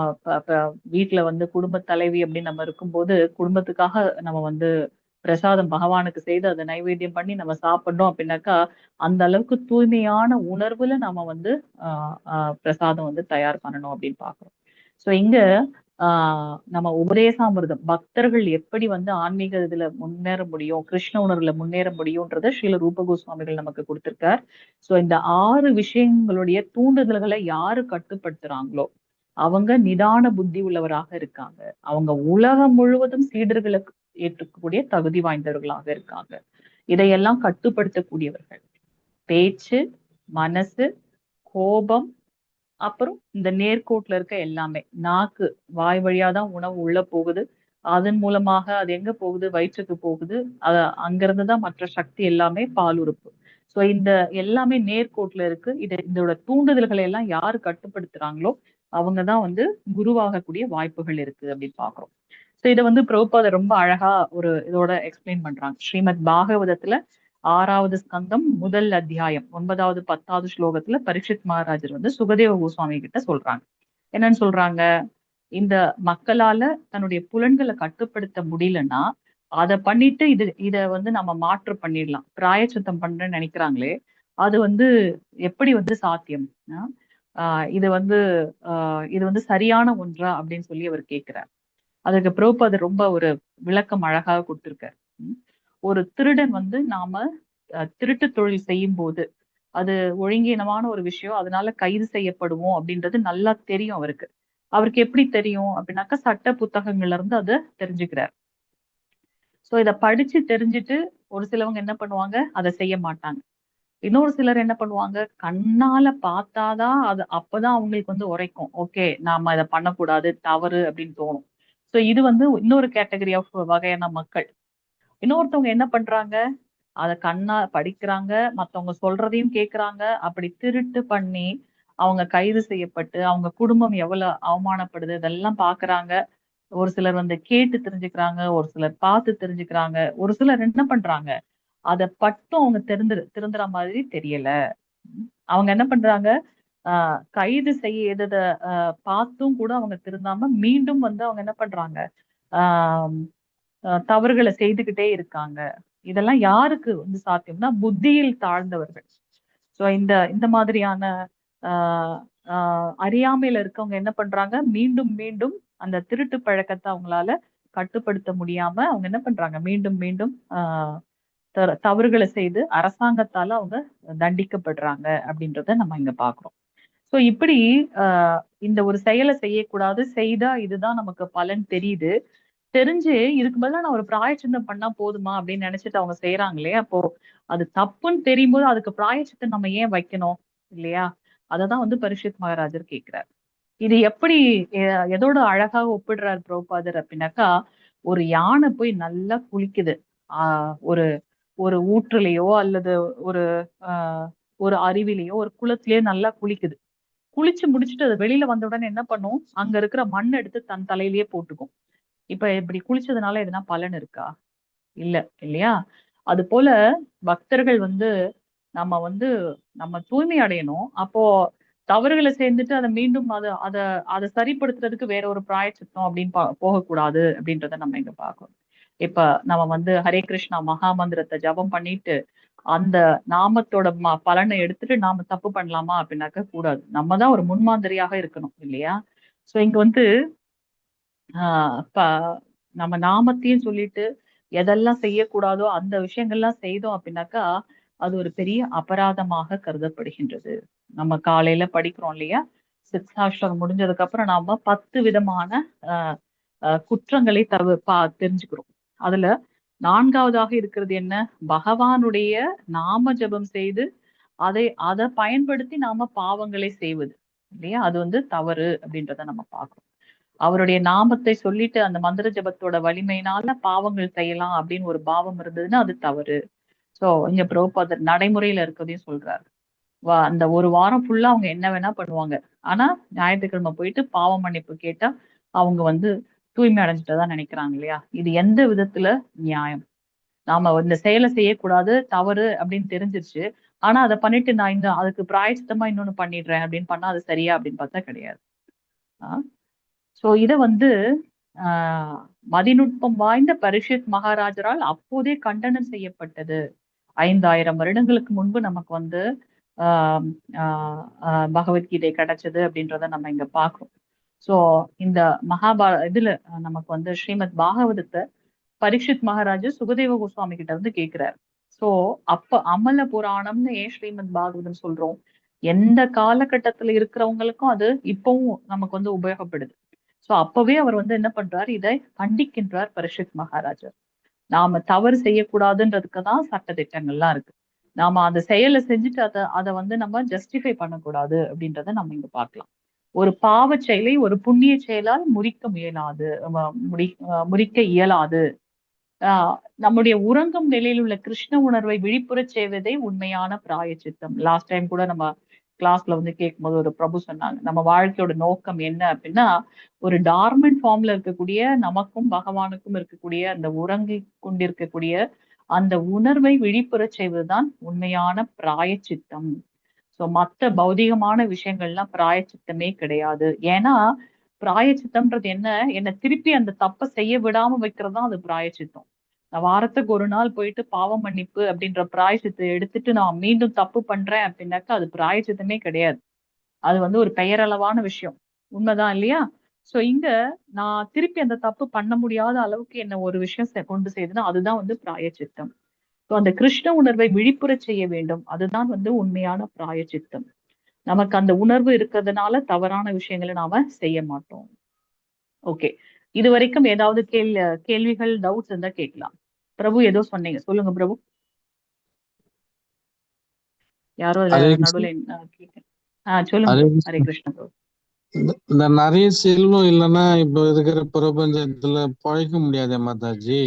வீட்டுல வந்து குடும்ப தலைவி அப்படின்னு நம்ம இருக்கும்போது குடும்பத்துக்காக நம்ம வந்து பிரசாதம் பகவானுக்கு செய்து அதை நைவேத்தியம் பண்ணி நம்ம சாப்பிடணும் அப்படின்னாக்கா அந்த அளவுக்கு தூய்மையான உணர்வுல நம்ம வந்து பிரசாதம் வந்து தயார் பண்ணணும் அப்படின்னு பாக்குறோம். சோ இங்க நம்ம உபதேசாமிர்தம் பக்தர்கள் எப்படி வந்து ஆன்மீக இதுல முன்னேற முடியும், கிருஷ்ண உணர்வுல முன்னேற முடியும்ன்றத ஸ்ரீல ரூப கோஸ்வாமிகள் நமக்கு கொடுத்திருக்கார். சோ இந்த 6 விஷயங்களுடைய தூண்டுதல்களை யாரு கட்டுப்படுத்துறாங்களோ அவங்க நிதான புத்தி உள்ளவராக இருக்காங்க. அவங்க உலகம் முழுவதும் சீடர்களுக்கு ஏற்றுக்கக்கூடிய தகுதி வாய்ந்தவர்களாக இருக்காங்க. இதையெல்லாம் கட்டுப்படுத்தக்கூடியவர்கள். பேச்சு, மனசு, கோபம், அப்புறம் இந்த நேர்கோட்டுல இருக்க எல்லாமே. நாக்கு, வாய் வழியாதான் உணவு உள்ள போகுது. அதன் மூலமாக அது எங்க போகுது? வயிற்றுக்கு போகுது. அங்கிருந்துதான் மற்ற சக்தி எல்லாமே பாலுறுப்பு. சோ இந்த எல்லாமே நேர்கோட்டுல இருக்கு. இதோட தூண்டுதல்களை எல்லாம் யாரு கட்டுப்படுத்துறாங்களோ அவங்கதான் வந்து குருவாகக்கூடிய வாய்ப்புகள் இருக்கு அப்படின்னு பாக்குறோம். சோ இதை வந்து பிரபுபாதர் ரொம்ப அழகா ஒரு இதோட எக்ஸ்பிளைன் பண்றாங்க. ஸ்ரீமத் பாகவதத்துல 6வது ஸ்கந்தம் 1 அத்தியாயம் 9வது 10வது ஸ்லோகத்துல பரீட்சித் மகாராஜர் வந்து சுகதேவ கோஸ்வாமி கிட்ட சொல்றாங்க. என்னன்னு சொல்றாங்க? இந்த மக்களால தன்னுடைய புலன்களை கட்டுப்படுத்த முடியலன்னா அதை பண்ணிட்டு இத வந்து நம்ம மாற்று பண்ணிடலாம், பிராயச்சித்தம் பண்றேன்னு நினைக்கிறாங்களே, அது வந்து எப்படி வந்து சாத்தியம்? இது வந்து சரியான ஒன்றா அப்படின்னு சொல்லி அவர் கேட்கிறார். அதுக்கு பிரபுபாதர் ரொம்ப ஒரு விளக்கம் அழகாக கொடுத்திருக்காரு. ஒரு திருடன் வந்து நாம திருட்டு தொழில் செய்யும் போது அது ஒழுங்கீனமான ஒரு விஷயம், அதனால கைது செய்யப்படுவோம் அப்படின்றது நல்லா தெரியும் அவருக்கு. அவருக்கு எப்படி தெரியும் அப்படின்னாக்கா சட்ட புத்தகங்கள்ல இருந்து அதை தெரிஞ்சுக்கிறார். சோ இத படிச்சு தெரிஞ்சுட்டு ஒரு சிலவங்க என்ன பண்ணுவாங்க, அதை செய்ய மாட்டாங்க. இன்னொரு சிலர் என்ன பண்ணுவாங்க, கண்ணால பார்த்தாதான் அது அப்பதான் அவங்களுக்கு வந்து உரைக்கும். ஓகே, நாம இதை பண்ணக்கூடாது, தவறு அப்படின்னு தோணும். சோ இது வந்து இன்னொரு கேட்டகரி ஆஃப் வகையான மக்கள். இன்னொருத்தவங்க என்ன பண்றாங்க, அத கண்ணா படிக்கிறாங்க, மத்தவங்க சொல்றதையும் கேட்கறாங்க. அப்படி திருட்டு பண்ணி அவங்க கைது செய்யப்பட்டு, அவங்க குடும்பம் எவ்வளவு அவமானப்படுது இதெல்லாம் பாக்குறாங்க. ஒரு சிலர் வந்து கேட்டு தெரிஞ்சுக்கிறாங்க, ஒரு சிலர் பார்த்து தெரிஞ்சுக்கிறாங்க. ஒரு சிலர் என்ன பண்றாங்க, அத பட்டும் அவங்க திருந்துற மாதிரி தெரியல. அவங்க என்ன பண்றாங்க, கைது செய்ய எதத பார்த்தும் கூட அவங்க திருந்தாம மீண்டும் வந்து அவங்க என்ன பண்றாங்க, ஆஹ் தவறுகளை செய்துகிட்டே இருக்காங்க. இதெல்லாம் யாருக்கு வந்து சாத்தியம்னா புத்தியில் தாழ்ந்தவர்கள். சோ இந்த இந்த மாதிரியான ஆஹ் அறியாமையில இருக்கவங்க என்ன பண்றாங்க, மீண்டும் மீண்டும் அந்த திருட்டு பழக்கத்தை அவங்களால கட்டுப்படுத்த முடியாம அவங்க என்ன பண்றாங்க, மீண்டும் மீண்டும் தவறுகளை செய்து அரசாங்கத்தால அவங்க தண்டிக்கப்படுறாங்க அப்படின்றத நம்ம இங்க பாக்குறோம். சோ இப்படி இந்த ஒரு செயலை செய்யக்கூடாது, செய்தா இதுதான் நமக்கு பலன் தெரியுது. தெரிஞ்சு இதுக்கு பதிலா நான் ஒரு பிராயச்சித்தம் பண்ணா போதுமா அப்படின்னு நினைச்சிட்டு அவங்க செய்யறாங்களே, அப்போ அது தப்புன்னு தெரியும் போது அதுக்கு பிராயச்சித்தம் நம்ம ஏன் வைக்கணும் இல்லையா? அததான் வந்து பரீட்சித் மகாராஜர் கேட்கிறார். இது எப்படி எதோட அழகா ஒப்பிடுறார் பிரபுபாதர் அப்படின்னாக்கா, ஒரு யானை போய் நல்லா குளிக்குது. ஒரு ஒரு ஊற்றுலயோ அல்லது ஒரு ஒரு அருவிலையோ ஒரு குளத்திலயோ நல்லா குளிக்குது. குளிச்சு முடிச்சுட்டு அது வெளியில வந்த உடனே என்ன பண்ணும், அங்க இருக்கிற மண் எடுத்து தன் தலையிலேயே போட்டுக்கும். இப்ப இப்படி குளிச்சதுனால எதுனா பலன் இருக்கா? இல்ல இல்லையா? அது போல பக்தர்கள் வந்து நம்ம தூய்மை அடையணும். அப்போ தவறுகளை சேர்ந்துட்டு அதை மீண்டும் அதை சரிப்படுத்துறதுக்கு வேற ஒரு பிராயச்சித்தம் அப்படின்னு போகக்கூடாது அப்படின்றத நம்ம இங்க பார்க்கணும். இப்ப நம்ம வந்து ஹரே கிருஷ்ணா மகா மந்திரத்தை ஜபம் பண்ணிட்டு அந்த நாமத்தோட பலனை எடுத்துட்டு நாம தப்பு பண்ணலாமா அப்படின்னாக்க கூடாது. நம்ம தான் ஒரு முன்மாதிரியாக இருக்கணும் இல்லையா? சோ இங்க வந்து நம்ம நாமத்தையும் சொல்லிட்டு எதெல்லாம் செய்யக்கூடாதோ அந்த விஷயங்கள்லாம் செய்தோம் அப்படின்னாக்கா அது ஒரு பெரிய அபராதமாக கருதப்படுகின்றது. நம்ம காலையில படிக்கிறோம் இல்லையா, சிக்ஷாஷ்டகம் முடிஞ்சதுக்கு அப்புறம் நாம 10 விதமான குற்றங்களை தெரிஞ்சுக்கிறோம். அதுல 4வதாக இருக்கிறது என்ன, பகவானுடைய நாம ஜபம் செய்து அதை பயன்படுத்தி நாம பாவங்களை செய்வது இல்லையா, அது வந்து தவறு அப்படின்றத நம்ம பார்க்கிறோம். அவருடைய நாமத்தை சொல்லிட்டு அந்த மந்திர ஜபத்தோட வலிமையினால பாவங்கள் செய்யலாம் அப்படின்னு ஒரு பாவம் இருந்ததுன்னா அது தவறு. சோ இங்க பிரபுபாதர் நடைமுறையில இருக்கிறதையும் சொல்றாரு. அந்த ஒரு வாரம் ஃபுல்லா அவங்க என்ன வேணா பண்ணுவாங்க. ஆனா ஞாயிற்றுக்கிழமை போயிட்டு பாவ மன்னிப்பு கேட்டா அவங்க வந்து தூய்மை அடைஞ்சிட்டதான் நினைக்கிறாங்க இல்லையா? இது எந்த விதத்துல நியாயம்? நாம இந்த செயலை செய்யக்கூடாது, தவறு அப்படின்னு தெரிஞ்சிருச்சு. ஆனா அதை பண்ணிட்டு நான் அதுக்கு பிராயச்சித்தமா இன்னொன்னு பண்ணிடுறேன் அப்படின்னு பண்ணா அது சரியா அப்படின்னு பார்த்தா கிடையாது. சோ இத வந்து மதிநுட்பம் வாய்ந்த பரீட்சித் மகாராஜரால் அப்போதே கண்டனம் செய்யப்பட்டது. 5000 வருடங்களுக்கு முன்பு நமக்கு வந்து பகவத்கீதை கிடைச்சது அப்படின்றத நம்ம இங்க பாக்குறோம். சோ இந்த இதுல நமக்கு வந்து ஸ்ரீமத் பாகவதத்தை பரீட்சித் மகாராஜர் சுகதேவ கோஸ்வாமி கிட்ட இருந்து கேட்கிறார். சோ அப்ப அமல புராணம்னு ஏன் ஸ்ரீமத் பாகவதம் சொல்றோம், எந்த காலகட்டத்துல இருக்கிறவங்களுக்கும் அது இப்பவும் நமக்கு வந்து உபயோகப்படுது. சோ அப்பவே அவர் வந்து என்ன பண்றார், இதை கண்டிக்கின்றார் பரீட்சித் மகாராஜர். நாம தவறு செய்யக்கூடாதுன்றதுக்குதான் சட்ட திட்டங்கள்லாம் இருக்கு. நாம அந்த செயலை செஞ்சுட்டு அதை வந்து நம்ம ஜஸ்டிஃபை பண்ணக்கூடாது அப்படின்றத நம்ம இங்க பார்க்கலாம். ஒரு பாவ செயலை ஒரு புண்ணிய செயலால் முறிக்க இயலாது. நம்முடைய உறங்கும் நிலையில் உள்ள கிருஷ்ண உணர்வை விழிப்புறச் செய்வதே உண்மையான பிராயச்சித்தம். லாஸ்ட் டைம் கூட நம்ம கிளாஸ்ல வந்து கேட்கும்போது ஒரு பிரபு சொன்னாங்க, நம்ம வாழ்க்கையோட நோக்கம் என்ன அப்படின்னா, ஒரு டார்மெண்ட் ஃபார்ம்ல இருக்கக்கூடிய நமக்கும் பகவானுக்கும் இருக்கக்கூடிய அந்த உறங்கி கொண்டிருக்கக்கூடிய அந்த உணர்வை விழிப்புறச் செய்வதுதான் உண்மையான பிராயச்சித்தம். சோ மத்த பௌதிகமான விஷயங்கள்லாம் பிராயச்சித்தமே கிடையாது. ஏன்னா பிராயச்சித்தம்ன்றது என்ன திருப்பி அந்த தப்பை செய்ய விடாம வைக்கிறதுதான் அது பிராயச்சித்தம். நான் வாரத்துக்கு ஒரு நாள் போயிட்டு பாவம் மன்னிப்பு அப்படின்ற பிராயச்சித்தை எடுத்துட்டு நான் மீண்டும் தப்பு பண்றேன் அப்படின்னாக்கா அது பிராயச்சித்தமே கிடையாது. அது வந்து ஒரு பெயரளவான விஷயம். உண்மைதான் இல்லையா? சோ இங்க நான் திருப்பி அந்த தப்பு பண்ண முடியாத அளவுக்கு என்ன ஒரு விஷயம் கொண்டு செய்யுதுன்னா அதுதான் வந்து பிராயச்சித்தம். ஸோ அந்த கிருஷ்ண உணர்வை விழிப்புறச் செய்ய வேண்டும். அதுதான் வந்து உண்மையான பிராயச்சித்தம். நமக்கு அந்த உணர்வு இருக்கிறதுனால தவறான விஷயங்களை நாம செய்ய மாட்டோம். ஓகே. இது வரைக்கும் ஏதாவது கேள்விகள், டவுட்ஸ் இருந்தா கேட்கலாம். பிரபு ஏதோ சொன்னீங்க, சொல்லுங்க பிரபு. யாரோ ஹரே நடுவுல கிருஷ்ணா. சொல்லுங்க ஹரே பிரபு. ஹரே கிருஷ்ணா. கிருஷ்ண பிரபு. இந்த நிறைய செல்வம் இல்லைன்னா இப்ப இருக்கிற பிரபஞ்சத்துல பழைக்க முடியாதே மாதாஜி.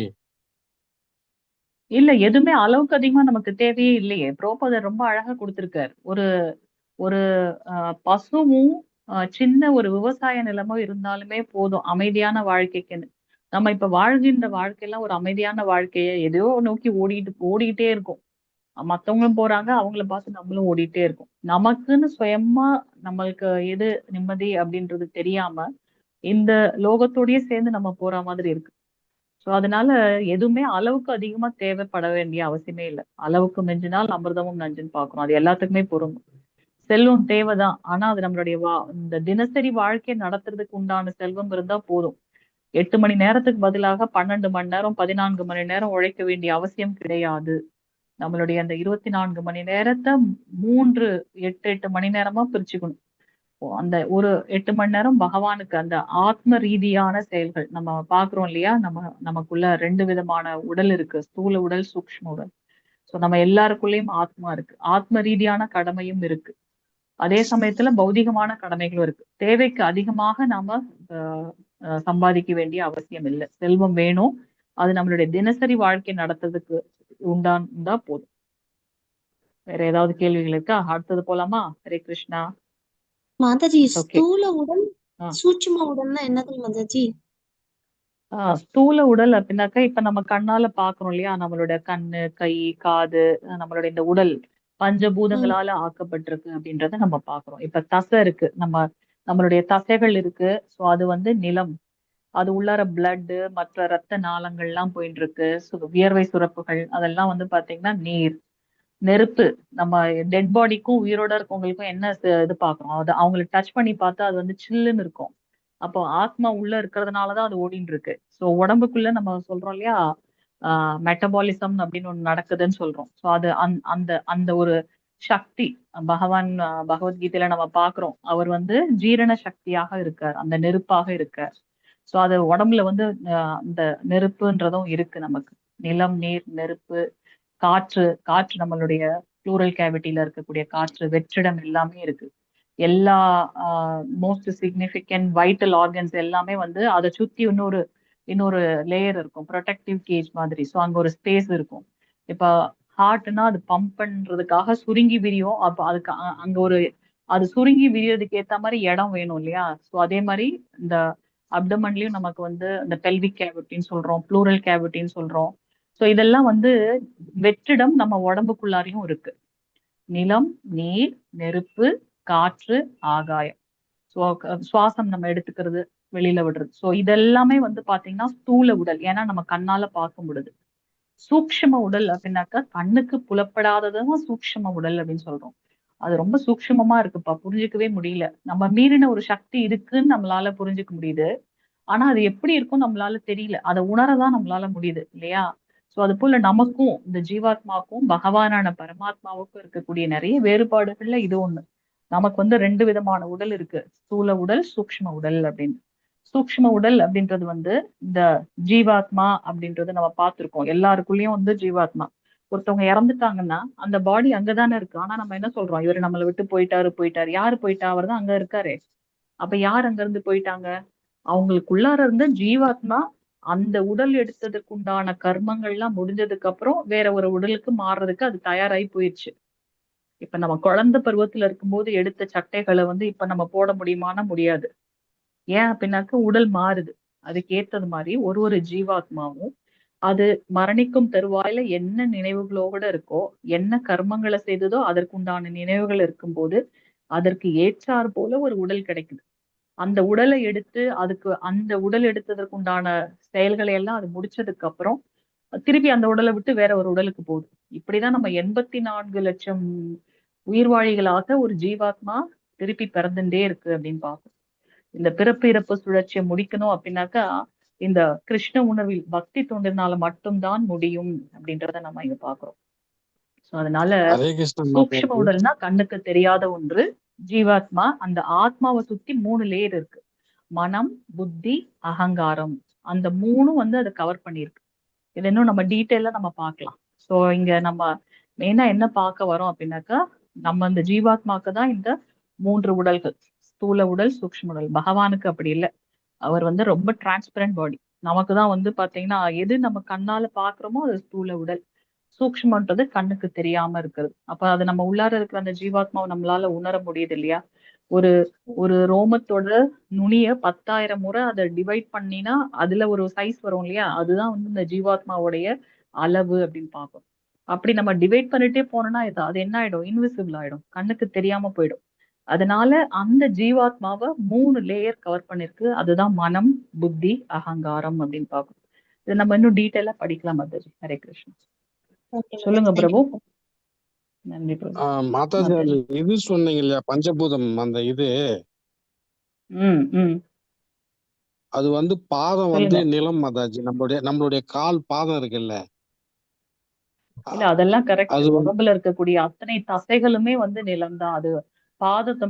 இல்ல, எதுவுமே அளவுக்கு அதிகமா நமக்கு தேவையே இல்லையே. பிரபுபாதர் ரொம்ப அழகா கொடுத்திருக்காரு. ஒரு ஒரு பசுவும் சின்ன ஒரு விவசாய நிலமும் இருந்தாலுமே போதும் அமைதியான வாழ்க்கைக்குன்னு. நம்ம இப்ப வாழ்கின்ற வாழ்க்கையெல்லாம் ஒரு அமைதியான வாழ்க்கையை எதையோ நோக்கி ஓடிக்கிட்டே இருக்கும். மத்தவங்களும் போறாங்க, அவங்கள பார்த்து நம்மளும் ஓடிட்டே இருக்கோம். நமக்குன்னு சுயமா நம்மளுக்கு எது நிம்மதி அப்படின்றது தெரியாம இந்த லோகத்தோடயே சேர்ந்து நம்ம போற மாதிரி இருக்கு. சோ அதனால எதுவுமே அளவுக்கு அதிகமா தேவைப்பட வேண்டிய அவசியமே இல்லை. அளவுக்கு மிஞ்சினால் அமிர்தமும் நஞ்சுன்னு பாக்குறோம். அது எல்லாத்துக்குமே பொருந்தும். செல்வம் தேவைதான். ஆனா அது நம்மளுடைய இந்த தினசரி வாழ்க்கையை நடத்துறதுக்கு உண்டான செல்வம் இருந்தா போதும். 8 மணி நேரத்துக்கு பதிலாக 12 மணி நேரம், 14 மணி நேரம் உழைக்க வேண்டிய அவசியம் கிடையாது. நம்மளுடைய அந்த 24 மணி நேரத்தை 3 8 மணி நேரமா பிரிச்சுக்கணும். அந்த ஒரு 8 மணி நேரம் பகவானுக்கு அந்த ஆத்ம ரீதியான செயல்கள் நம்ம பாக்குறோம் இல்லையா? நமக்குள்ள 2 விதமான உடல் இருக்கு. ஸ்தூல உடல், சூக்ஷ்ம உடல். சோ நம்ம எல்லாருக்குள்ளேயும் ஆத்மா இருக்கு. ஆத்ம ரீதியான கடமையும் இருக்கு. அதே சமயத்துல பௌதிகமான கடமைகளும் இருக்கு. தேவைக்கு அதிகமாக நாம சம்பாதிக்க வேண்டிய அவசியம் இல்லை. செல்வம் வேணும். அது நம்மளுடைய தினசரி வாழ்க்கை நடத்துறதுக்கு உண்டாந்தா போதும். வேற ஏதாவது கேள்விகள் இருக்கா? அடுத்தது போலாமா? ஹரே கிருஷ்ணா. மாதாஜி, ஓகே. ஸ்தூல உடல் சூட்சும உடல்னா என்னது மாதாஜி? ஸ்தூல உடல் அப்படின்னாக்கா இப்ப நம்ம கண்ணால பாக்குறோம் இல்லையா? நம்மளோட கண்ணு, கை, காது, நம்மளுடைய இந்த உடல் பஞ்சபூதங்களால ஆக்கப்பட்டிருக்கு அப்படின்றத நம்ம பாக்குறோம். இப்ப தசை இருக்கு. நம்மளுடைய தசைகள் இருக்கு. சோ அது வந்து நிலம். அது உள்ளார பிளட், மற்ற ரத்த நாளங்கள் எல்லாம் போயிட்டு இருக்கு. வியர்வை சுரப்புகள் அதெல்லாம் வந்து பாத்தீங்கன்னா நீர். நெருப்பு. நம்ம டெட் பாடிக்கும் உயிரோட இருக்கவங்களுக்கும் என்ன இது பாக்குறோம்? அது அவங்களுக்கு டச் பண்ணி பார்த்தா அது வந்து சில்லுன்னு இருக்கும். அப்போ ஆத்மா உள்ள இருக்கிறதுனாலதான் அது ஓடிட்டு இருக்கு. சோ உடம்புக்குள்ள நம்ம சொல்றோம் இல்லையா? மெட்டபாலிசம் அப்படின்னு ஒண்ணு நடக்குதுன்னு சொல்றோம். சோ அது அந்த அந்த ஒரு சக்தி பகவான் பகவத்கீதையில நம்ம பாக்குறோம். அவர் வந்து ஜீரண சக்தியாக இருக்கார். அந்த நெருப்பாக இருக்கார். சோ அது உடம்புல வந்து அந்த நெருப்புன்றதும் இருக்கு நமக்கு. நிலம், நீர், நெருப்பு, காற்று. காற்று நம்மளுடைய ப்ளூரல் கேவிட்டில இருக்கக்கூடிய காற்று, வெற்றிடம் எல்லாமே இருக்கு. எல்லா மோஸ்ட் சிக்னிபிகன்ட் வைட்டல் ஆர்கன்ஸ் எல்லாமே வந்து அதை சுத்தி இன்னொரு லேயர் இருக்கும். ப்ரொடெக்டிவ் கேஜ் மாதிரி. ஸோ அங்க ஒரு ஸ்பேஸ் இருக்கும். இப்ப ஹார்ட்னா அது பம்ப் பண்றதுக்காக சுருங்கி விரியும். அப்ப அதுக்கு அங்க அது சுருங்கி விரியறதுக்கு ஏத்த மாதிரி இடம் வேணும் இல்லையா? ஸோ அதே மாதிரி இந்த அப்டமன்லயும் நமக்கு வந்து இந்த பெல்விக் கேவிட்டின்னு சொல்றோம், ப்ளூரல் கேவிட்டின்னு சொல்றோம். ஸோ இதெல்லாம் வந்து வெற்றிடம் நம்ம உடம்புக்குள்ளாரையும் இருக்கு. நிலம், நீர், நெருப்பு, காற்று, ஆகாயம். சுவாசம் நம்ம எடுத்துக்கிறது, வெளியில விடுறது. சோ இதெல்லாமே வந்து பாத்தீங்கன்னா ஸ்தூல உடல். ஏன்னா நம்ம கண்ணால பார்க்க முடியுது. சூக்ஷ்ம உடல் அப்படின்னாக்கா கண்ணுக்கு புலப்படாததும் சூக்ஷ்ம உடல் அப்படின்னு சொல்றோம். அது ரொம்ப சூக்ஷ்மமா இருக்குப்பா, புரிஞ்சுக்கவே முடியல. நம்ம மீறின ஒரு சக்தி இருக்குன்னு நம்மளால புரிஞ்சுக்க முடியுது. ஆனா அது எப்படி இருக்கும் நம்மளால தெரியல. அதை உணரதான் நம்மளால முடியுது இல்லையா? சோ அது போல நமக்கும் இந்த ஜீவாத்மாவுக்கும் பகவானான பரமாத்மாவுக்கும் இருக்கக்கூடிய நிறைய வேறுபாடுகள்ல இது ஒண்ணு. நமக்கு வந்து 2 விதமான உடல் இருக்கு. ஸ்தூல உடல், சூக்ஷ்ம உடல் அப்படின்னு. சூக்ஷ்ம உடல் அப்படின்றது வந்து இந்த ஜீவாத்மா அப்படின்றது நம்ம பார்த்திருக்கோம். எல்லாருக்குள்ளயும் வந்து ஜீவாத்மா. ஒருத்தவங்க இறந்துட்டாங்கன்னா அந்த பாடி அங்கதானே இருக்கு. ஆனா நம்ம என்ன சொல்றோம்? இவரு நம்மளை விட்டு போயிட்டாரு. யாரு போயிட்டா? அவர் தான் அங்க இருக்காரே. அப்ப யார் அங்க இருந்து போயிட்டாங்க? அவங்களுக்குள்ளார இருந்த ஜீவாத்மா அந்த உடல் எடுத்ததுக்கு உண்டான கர்மங்கள்லாம் முடிஞ்சதுக்கு அப்புறம் வேற ஒரு உடலுக்கு மாறுறதுக்கு அது தயாராகி போயிடுச்சு. இப்ப நம்ம குழந்தை பருவத்துல இருக்கும்போது எடுத்த சட்டைகளை வந்து இப்ப நம்ம போட முடியுமானா முடியாது. ஏன் அப்படின்னாக்க உடல் மாறுது. அதுக்கு ஏத்தது மாதிரி ஒரு ஜீவாத்மாவும் அது மரணிக்கும் தருவாயில என்ன நினைவுகளோட இருக்கோ, என்ன கர்மங்களை செய்ததோ அதற்குண்டான நினைவுகள் இருக்கும்போது அதற்கு ஏற்றார் போல ஒரு உடல் கிடைக்குது. அந்த உடலை எடுத்து அந்த உடல் எடுத்ததற்கு உண்டான செயல்களை எல்லாம் அது முடிச்சதுக்கு அப்புறம் திருப்பி அந்த உடலை விட்டு வேற ஒரு உடலுக்கு போகுது. இப்படிதான் நம்ம 84 லட்சம் உயிர்வாழிகளாக ஒரு ஜீவாத்மா திருப்பி பிறந்துட்டே இருக்கு அப்படின்னு பார்ப்போம். இந்த பிறப்பு இறப்பு சுழற்சியை முடிக்கணும் அப்படின்னாக்கா இந்த கிருஷ்ண உணர்வில் பக்தி தொண்டினால மட்டும்தான் முடியும் அப்படின்றத நம்ம இங்க பாக்குறோம். சோ அதனால ஹரே கிருஷ்ண சூக்ஷ்ம மாதாஜி. உடல்னா கண்ணுக்கு தெரியாத ஒன்று. ஜீவாத்மா, அந்த ஆத்மாவை சுத்தி 3 லேயர் இருக்கு. மனம், புத்தி, அகங்காரம். அந்த 3 வந்து அதை கவர் பண்ணிருக்கு. இது இன்னும் நம்ம டீட்டெயிலா நம்ம பார்க்கலாம். சோ இங்க நம்ம மெயினா என்ன பார்க்க வரோம் அப்படின்னாக்கா, நம்ம இந்த ஜீவாத்மாக்கு தான் இந்த 3 உடல்கள். ஸ்தூல உடல், சூக்ஷ்ம உடல். பகவானுக்கு அப்படி இல்லை. அவர் வந்து ரொம்ப டிரான்ஸ்பரண்ட் பாடி. நமக்கு தான் வந்து பாத்தீங்கன்னா எது நம்ம கண்ணால பாக்குறோமோ அது ஸ்தூல உடல். சூக்ஷ்மன்றது கண்ணுக்கு தெரியாம இருக்கிறது. அப்ப அது நம்ம உள்ளார இருக்கிற அந்த ஜீவாத்மாவை நம்மளால உணர முடியுது இல்லையா? ஒரு ஒரு ரோமத்தோட நுனிய 10,000 முறை அதை டிவைட் பண்ணினா அதுல ஒரு சைஸ் வரும் இல்லையா? அதுதான் வந்து இந்த ஜீவாத்மாவுடைய அளவு அப்படின்னு பார்க்கும். அப்படி நம்ம டிவைட் பண்ணிட்டே போனோம்னா அது என்ன ஆயிடும்? இன்விசிபிள் ஆயிடும். கண்ணுக்கு தெரியாம போயிடும். அதனால அந்த ஜீவாத்மாவை 3 லேயர் கவர் பண்ணிருக்கு. அதுதான் மனம், புத்தி, அகங்காரம் அப்படின்னு பார்க்கும். இது நம்ம இன்னும் டீட்டெயிலா படிக்கலாம் மாதாஜி. ஹரே கிருஷ்ணா. ஓகே சொல்லுங்க மாதாஜி, பிரபு. தேங்க்யூ. நன்றி பிரபு. மாதாஜி மாதாஜி. இது சொன்னீங்க இல்லையா பஞ்சபூதம் அந்த இது அது வந்து பாதம் வந்து சொல்லுங்க. நிலம் மாதாஜி. நம்மளுடைய கால் பாதம் இருக்குல்ல, இல்ல அதெல்லாம் கரெக்ட். அது வந்து உடம்புல இருக்கக்கூடிய அத்தனை தசைகளுமே வந்து நிலம்தான். அது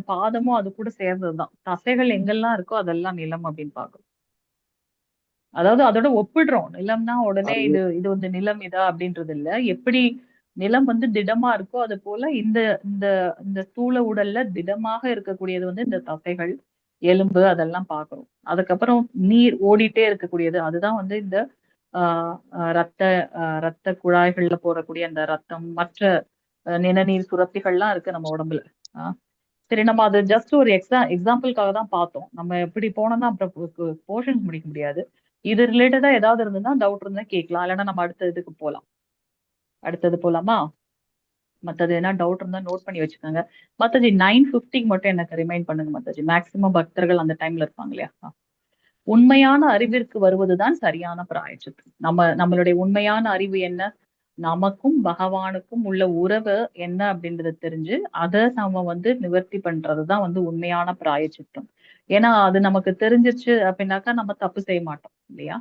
பாதமும் அது கூட சேர்ந்ததுதான். தசைகள் எங்கெல்லாம் இருக்கோ அதெல்லாம் நிலம் அப்படின்னு பார்க்கணும். அதாவது அதோட ஒப்பிடுறோம். நிலம்னா உடனே அது இது வந்து நிலம் இதா அப்படின்றது இல்ல. எப்படி நிலம் வந்து திடமா இருக்கோ அது போல இந்த இந்த இந்த ஸ்தூல உடல்ல திடமாக இருக்கக்கூடியது வந்து இந்த தசைகள், எலும்பு அதெல்லாம் பார்க்கிறோம். அதுக்கப்புறம் நீர் ஓடிட்டே இருக்கக்கூடியது அதுதான் வந்து இந்த ஆஹ் ஆஹ் ரத்த ரத்த குழாய்கள்ல போறக்கூடிய அந்த ரத்தம், மற்ற நிணநீர் சுரப்பிகள்லாம் இருக்கு நம்ம உடம்புல. ஆஹ் சரி, நம்ம அது ஜஸ்ட் ஒரு எக்ஸாம்பிளுக்காக தான் பார்த்தோம். நம்ம எப்படி போனோம்னா அப்புறம் போர்ஷன்ஸ் முடிக்க முடியாது. இது ரிலேட்டடா ஏதாவது இருந்ததுன்னா டவுட் இருந்தா கேட்கலாம். இல்லைன்னா நம்ம அடுத்த இதுக்கு போலாம். அடுத்தது போலாமா? மத்தது என்ன டவுட் இருந்தா நோட் பண்ணி வச்சுக்கோங்க. மத்தது 9:50 மட்டும் எனக்கு ரிமைண்ட் பண்ணுங்க மாதாஜி. மேக்சிமம் பக்தர்கள் அந்த டைம்ல இருப்பாங்க இல்லையா? உண்மையான அறிவிற்கு வருவதுதான் சரியான பிராயச்சித்தம். நம்மளுடைய உண்மையான அறிவு என்ன? நமக்கும் பகவானுக்கும் உள்ள உறவு என்ன அப்படின்றத தெரிஞ்சு அதை நாம வந்து நிவர்த்தி பண்றதுதான் வந்து உண்மையான பிராயச்சித்தம். ஏன்னா அது நமக்கு தெரிஞ்சிருச்சு அப்படின்னாக்கா நம்ம தப்பு செய்ய மாட்டோம் இல்லையா?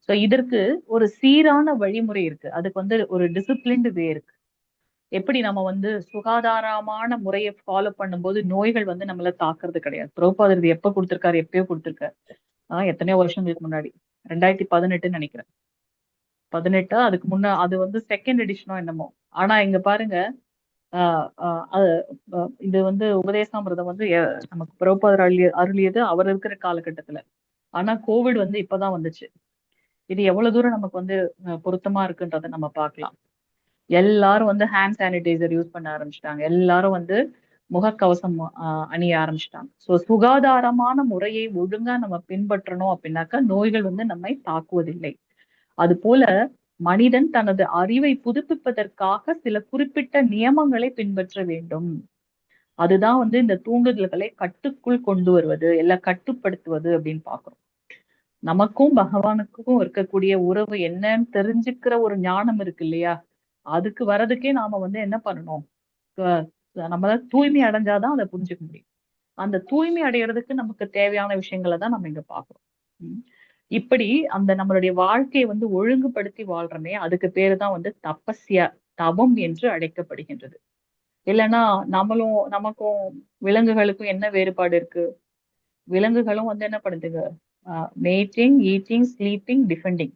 சோ இதற்கு ஒரு சீரான வழிமுறை இருக்கு. அதுக்கு வந்து ஒரு டிசிப்ளின்டு வே இருக்கு. எப்படி நம்ம வந்து சுகாதாரமான முறையை ஃபாலோ பண்ணும்போது நோய்கள் வந்து நம்மள தாக்குறது கிடையாது. பிரபுபாதர் இது எப்ப கொடுத்திருக்காரு? எப்பயோ கொடுத்திருக்காரு. எத்தனையோ வருஷங்களுக்கு முன்னாடி 2018 நினைக்கிறேன். 18 அதுக்கு முன்ன அது வந்து செகண்ட் எடிஷனோ என்னமோ. ஆனா இங்க பாருங்க, இது வந்து உபதேசாமிர்தம் வந்து நமக்கு பிரபுபாதர் அருளியது அவர் இருக்கிற காலகட்டத்துல. ஆனா கோவிட் வந்து இப்பதான் வந்துச்சு. இது எவ்வளவு தூரம் நமக்கு வந்து பொருத்தமா இருக்குன்றதை நம்ம பார்க்கலாம். எல்லாரும் வந்து ஹேண்ட் சானிடைசர் யூஸ் பண்ண ஆரம்பிச்சிட்டாங்க. எல்லாரும் வந்து முகக்கவசம் அணிய ஆரம்பிச்சிட்டாங்க. சோ சுகாதாரமான முறையை ஒழுங்கா நம்ம பின்பற்றணும் அப்படின்னாக்கா நோய்கள் வந்து நம்மை தாக்குவதில்லை. அது போல மனிதன் தனது அறிவை புதுப்பிப்பதற்காக சில குறிப்பிட்ட நியமங்களை பின்பற்ற வேண்டும். அதுதான் வந்து இந்த தூண்டுதல்களை கட்டுக்குள் கொண்டு வருவது, எல்லாம் கட்டுப்படுத்துவது அப்படின்னு பாக்குறோம். நமக்கும் பகவானுக்கும் இருக்கக்கூடிய உறவு என்னன்னு தெரிஞ்சுக்கிற ஒரு ஞானம் இருக்கு இல்லையா? அதுக்கு வர்றதுக்கே நாம வந்து என்ன பண்ணணும்? நம்மள தூய்மை அடைஞ்சாதான் அதை புரிஞ்சுக்க முடியும். அந்த தூய்மை அடைகிறதுக்கு நமக்கு தேவையான விஷயங்களை தான் நம்ம இங்க பாக்குறோம். இப்படி அந்த நம்மளுடைய வாழ்க்கையை வந்து ஒழுங்குபடுத்தி வாழ்றோமே, அதுக்கு பேருதான் வந்து தபஸ்யா, தவம் என்று அழைக்கப்படுகின்றது. இல்லைன்னா நமக்கும் விலங்குகளுக்கும் என்ன வேறுபாடு இருக்கு? விலங்குகளும் வந்து என்ன பண்ணுதுங்க? Mating, eating, sleeping, defending.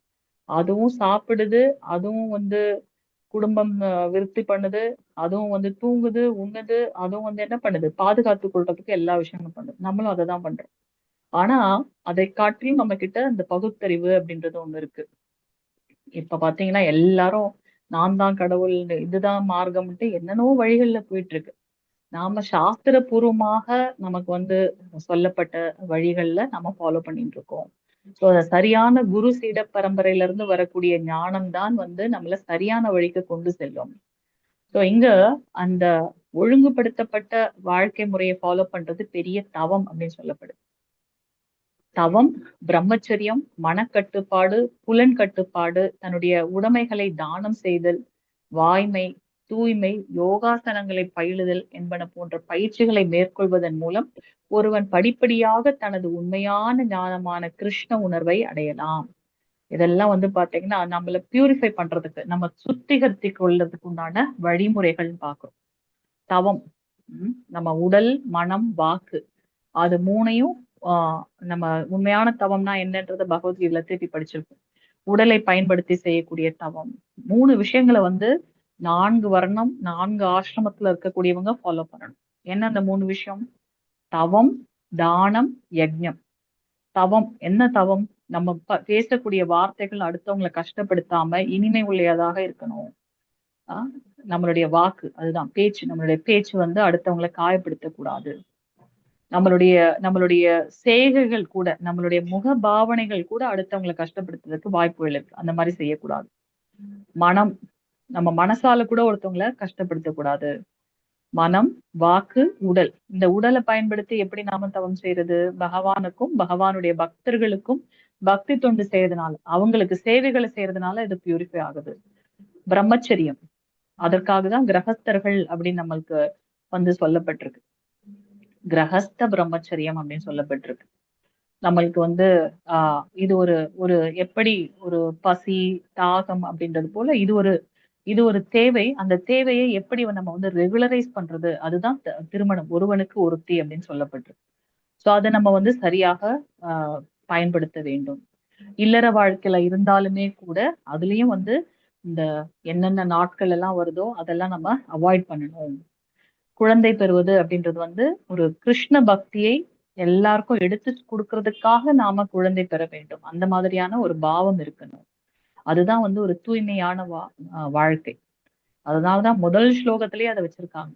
அதுவும் சாப்பிடுது, அதுவும் வந்து குடும்பம் விருத்தி பண்ணுது, அதுவும் வந்து தூங்குது, உண்ணுது, அதுவும் வந்து என்ன பண்ணுது? பாதுகாத்து கொள்றதுக்கு எல்லா விஷயங்களும் பண்ணுது. நம்மளும் அதை தான் பண்றோம். ஆனா அதை காட்டிலும் நம்ம கிட்ட இந்த பகுத்தறிவு அப்படின்றது ஒண்ணு இருக்கு. இப்ப பாத்தீங்கன்னா எல்லாரும் நான் தான் கடவுள், இதுதான் மார்க்கம்ட்டு என்னென்னவோ வழிகள்ல போயிட்டு இருக்கு. நாம சாஸ்திர பூர்வமாக நமக்கு வந்து சொல்லப்பட்ட வழிகள்ல நம்ம ஃபாலோ பண்ணிட்டு இருக்கோம். சோ சரியான குரு சீட பரம்பரையில இருந்து வரக்கூடிய ஞானம் தான் வந்து நம்மள சரியான வழிக்கு கொண்டு செல்லும். சோ இங்க அந்த ஒழுங்குபடுத்தப்பட்ட வாழ்க்கை முறையை ஃபாலோ பண்றது பெரிய தவம் அப்படின்னு சொல்லப்படுது. தவம், பிரம்மச்சரியம், மனக்கட்டுப்பாடு, புலன் கட்டுப்பாடு, தன்னுடைய உடைமைகளை தானம் செய்தல், வாய்மை, தூய்மை, யோகாசனங்களை பயிலுதல் என்பன போன்ற பயிற்சிகளை மேற்கொள்வதன் மூலம் ஒருவன் படிப்படியாக தனது உண்மையான ஞானமான கிருஷ்ண உணர்வை அடையலாம். இதெல்லாம் வந்து பாத்தீங்கன்னா நம்மள பியூரிஃபை பண்றதுக்கு, நம்ம சுத்திகரித்து கொள்றதுக்கு உண்டான வழிமுறைகள் பார்க்கிறோம். தவம், நம்ம உடல், மனம், வாக்கு அது மூணையும் நம்ம உண்மையான தவம்னா என்னன்றத பகவத்கீதையில திருப்பி படிச்சிருக்கோம். உடலை பயன்படுத்தி செய்யக்கூடிய தவம். 3 விஷயங்களை வந்து 4 வர்ணம் 4 ஆசிரமத்துல இருக்கக்கூடியவங்க ஃபாலோ பண்ணணும். என்ன அந்த 3 விஷயம்? தவம், தானம், யஜ்ஞம். தவம் என்ன தவம்? நம்ம பேசக்கூடிய வார்த்தைகள் அடுத்தவங்களை கஷ்டப்படுத்தாம இனிமை உள்ளதாக இருக்கணும். நம்மளுடைய வாக்கு அதுதான் பேச்சு. நம்மளுடைய பேச்சு வந்து அடுத்தவங்களை காயப்படுத்தக் கூடாது. நம்மளுடைய செய்கைகள் கூட, நம்மளுடைய முக பாவனைகள் கூட அடுத்தவங்களை கஷ்டப்படுத்துறதுக்கு வாய்ப்புகள் இருக்கு. அந்த மாதிரி செய்யக்கூடாது. மனம், நம்ம மனசால கூட ஒருத்தவங்களை கஷ்டப்படுத்தக்கூடாது. மனம், வாக்கு, உடல். இந்த உடலை பயன்படுத்தி எப்படி நாம தவம் செய்யறது? பகவானுக்கும் பகவானுடைய பக்தர்களுக்கும் பக்தி தொண்டு செய்யறதுனால, அவங்களுக்கு சேவைகளை செய்யறதுனால இது பியூரிஃபை ஆகுது. பிரம்மச்சரியம், அதற்காக தான் கிரகஸ்தர்கள் அப்படின்னு நம்மளுக்கு வந்து சொல்லப்பட்டிருக்கு. கிரகஸ்த பிரம்மச்சரியம் அப்படின்னு சொல்லப்பட்டிருக்கு. நம்மளுக்கு வந்து இது ஒரு எப்படி ஒரு பசி, தாகம் அப்படின்றது போல இது ஒரு தேவை. அந்த தேவையை எப்படி நம்ம வந்து ரெகுலரைஸ் பண்றது, அதுதான் திருமணம். ஒருவனுக்கு ஒருத்தி அப்படின்னு சொல்லப்பட்டிருக்கு. சோ அதை நம்ம வந்து சரியாக பயன்படுத்த வேண்டும். இல்லற வாழ்க்கையில இருந்தாலுமே கூட அதுலயும் வந்து இந்த என்னென்ன நாட்கள் எல்லாம் வருதோ அதெல்லாம் நம்ம அவாய்ட் பண்ணணும். குழந்தை பெறுவது அப்படின்றது வந்து ஒரு கிருஷ்ண பக்தியை எல்லாருக்கும் எடுத்து கொடுக்கறதுக்காக நாம குழந்தை பெற வேண்டும். அந்த மாதிரியான ஒரு பாவம் இருக்கணும். அதுதான் வந்து ஒரு தூய்மையான வாழ்க்கை. அதனாலதான் முதல் ஸ்லோகத்திலேயே அதை வச்சிருக்காங்க.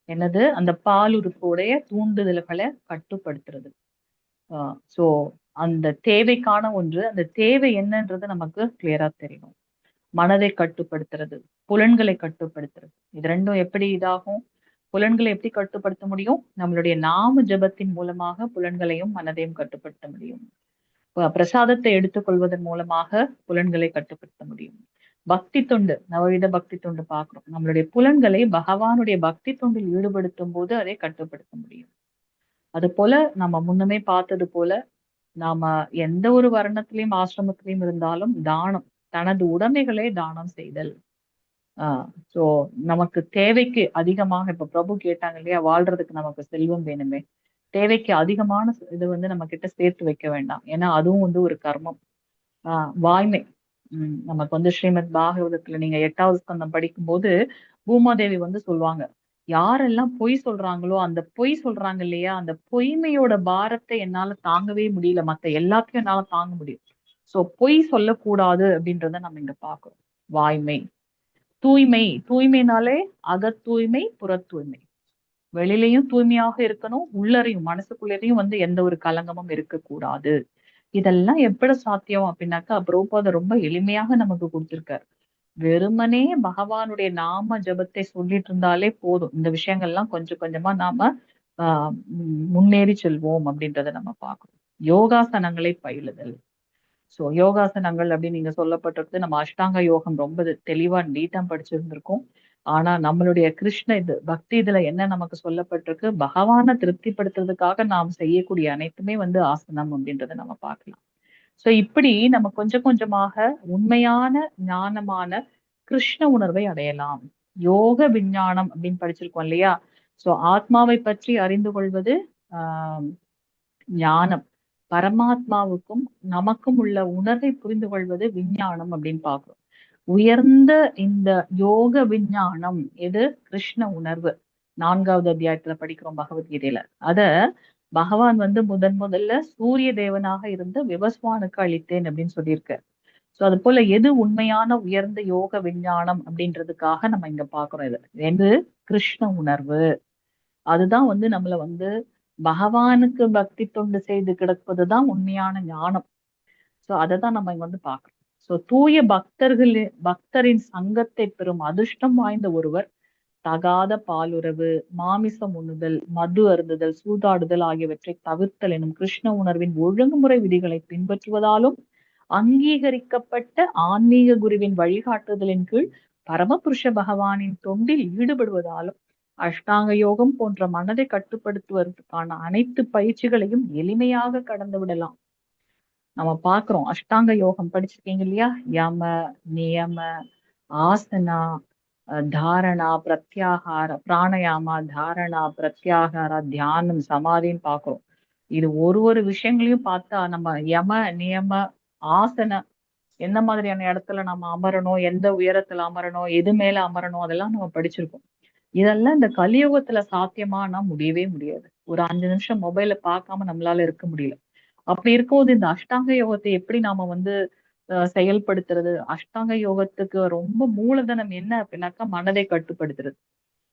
என்னது? அந்த பாலுறுப்புடைய தூண்டுதல்களை கட்டுப்படுத்துறது. சோ அந்த தேவைக்கான ஒன்று, அந்த தேவை என்னன்றது நமக்கு கிளியரா தெரியணும். மனதை கட்டுப்படுத்துறது, புலன்களை கட்டுப்படுத்துறது. இது ரெண்டும் எப்படி இதாகும்? புலன்களை எப்படி கட்டுப்படுத்த முடியும்? நம்மளுடைய நாம ஜபத்தின் மூலமாக புலன்களையும் மனதையும் கட்டுப்படுத்த முடியும். பிரசாதத்தை எடுத்துக்கொள்வதன் மூலமாக புலன்களை கட்டுப்படுத்த முடியும். பக்தி தொண்டு, நவவித பக்தி தொண்டு பார்க்கிறோம். நம்மளுடைய புலன்களை பகவானுடைய பக்தி தொண்டில் ஈடுபடுத்தும் போது அதை கட்டுப்படுத்த முடியும். அது போல நம்ம முன்னமே பார்த்தது போல நாம எந்த ஒரு வர்ணத்திலையும் ஆசிரமத்திலையும் இருந்தாலும் தானம், தனது உடைமைகளை தானம் செய்தல். சோ நமக்கு தேவைக்கு அதிகமாக, இப்ப பிரபு கேட்டாங்க இல்லையா, வாழ்றதுக்கு நமக்கு செல்வம் வேணுமே, தேவைக்கு அதிகமான இது வந்து நம்ம கிட்ட சேர்த்து வைக்க வேண்டாம். ஏன்னா அதுவும் வந்து ஒரு கர்மம். வாய்மை. நமக்கு வந்து ஸ்ரீமத் பாகவதத்துல நீங்க 8வது ஸ்கந்தம் படிக்கும்போது பூமாதேவி வந்து சொல்லுவாங்க, யாரெல்லாம் பொய் சொல்றாங்களோ அந்த பொய் சொல்றாங்க இல்லையா, அந்த பொய்மையோட பாரத்தை என்னால தாங்கவே முடியல, மத்த எல்லாத்தையும் என்னால தாங்க முடியும். சோ பொய் சொல்லக்கூடாது அப்படின்றத நம்ம இங்க பாக்குறோம். வாய்மை. தூய்மை, தூய்மைனாலே அகத்தூய்மை, புற தூய்மை. வெளியிலையும் தூய்மையாக இருக்கணும், உள்ளரையும் மனசுக்குள்ளரையும் வந்து எந்த ஒரு கலங்கமும் இருக்கக்கூடாது. இதெல்லாம் எப்படி சாத்தியம் அப்படின்னாக்கா பிரபுபாதர் ரொம்ப எளிமையாக நமக்கு கொடுத்திருக்காரு. வெறுமனே பகவானுடைய நாம ஜபத்தை சொல்லிட்டு இருந்தாலே போதும். இந்த விஷயங்கள்லாம் கொஞ்சம் கொஞ்சமா நாம முன்னேறி செல்வோம் அப்படின்றத நம்ம பார்க்கணும். யோகாசனங்களை பயிலுதல். சோ யோகாசனங்கள் அப்படின்னு நீங்க சொல்லப்பட்டிருக்கு. நம்ம அஷ்டாங்க யோகம் ரொம்ப தெளிவா நீட்டா படிச்சிருந்திருக்கோம். ஆனா நம்மளுடைய கிருஷ்ண இது பக்தி இதுல என்ன நமக்கு சொல்லப்பட்டிருக்கு? பகவானை திருப்திப்படுத்துறதுக்காக நாம் செய்யக்கூடிய அனைத்துமே வந்து ஆசனம் அப்படின்றத நம்ம பார்க்கலாம். சோ இப்படி நம்ம கொஞ்சம் கொஞ்சமாக உண்மையான ஞானமான கிருஷ்ண உணர்வை அடையலாம். யோக விஞ்ஞானம் அப்படின்னு படிச்சிருக்கோம் இல்லையா? சோ ஆத்மாவை பற்றி அறிந்து கொள்வது ஞானம். பரமாத்மாவுக்கும் நமக்கும் உள்ள உணர்வை புரிந்து கொள்வது விஞ்ஞானம் அப்படின்னு பார்க்கிறோம். உயர்ந்த இந்த யோக விஞ்ஞானம் எது? கிருஷ்ண உணர்வு. 4வது அத்தியாயத்துல படிக்கிறோம் பகவத்கீதையில. அத பகவான் வந்து முதல்ல சூரிய தேவனாக இருந்த விவஸ்வானுக்கு அளித்தேன் அப்படின்னு சொல்லியிருக்காரு. சோ அது போல எது உண்மையான உயர்ந்த யோக விஞ்ஞானம் அப்படின்றதுக்காக நம்ம இங்க பாக்குறோம். இது எது? கிருஷ்ண உணர்வு. அதுதான் வந்து நம்மள வந்து பகவானுக்கு பக்தி தொண்டு செய்து கிடப்பதுதான் உண்மையான ஞானம். சோ அததான் நம்ம இங்க வந்து பாக்குறோம். சோ தூய பக்தரின் சங்கத்தை பெறும் அதிர்ஷ்டம் வாய்ந்த ஒருவர் தகாத பாலுறவு, மாமிசம் உண்ணுதல், மது அருந்துதல், சூதாடுதல் ஆகியவற்றை தவிர்த்தல் எனும் கிருஷ்ண உணர்வின் ஒழுங்குமுறை விதிகளை பின்பற்றுவதாலும் அங்கீகரிக்கப்பட்ட ஆன்மீக குருவின் வழிகாட்டுதலின் கீழ் பரமபுருஷ பகவானின் தொண்டில் ஈடுபடுவதாலும் அஷ்டாங்க யோகம் போன்ற மனதை கட்டுப்படுத்துவதற்கான அனைத்து பயிற்சிகளையும் எளிமையாக கடந்து விடலாம். நம்ம பாக்குறோம். அஷ்டாங்க யோகம் படிச்சிருக்கீங்க இல்லையா? யம, நியம, ஆசனா, தாரணா, பிரத்யாகார, பிராணயாமா, தாரணா, பிரத்யாகாரா, தியானம், சமாதின்னு பாக்குறோம். இது ஒரு விஷயங்களையும் பார்த்தா நம்ம யம, நியம, ஆசன எந்த மாதிரியான இடத்துல நம்ம அமரணும், எந்த உயரத்துல அமரணும், எது மேல அமரணும், அதெல்லாம் நம்ம படிச்சிருக்கோம். இதெல்லாம் இந்த கலியுகத்துல சாத்தியமானா முடியவே முடியாது. ஒரு 5 நிமிஷம் மொபைல பார்க்காம நம்மளால இருக்க முடியல. அப்படி இருக்கும்போது இந்த அஷ்டாங்க யோகத்தை எப்படி நாம வந்து செயல்படுத்துறது? அஷ்டாங்க யோகத்துக்கு ரொம்ப மூலதனம் என்ன அப்படின்னாக்கா மனதை கட்டுப்படுத்துறது.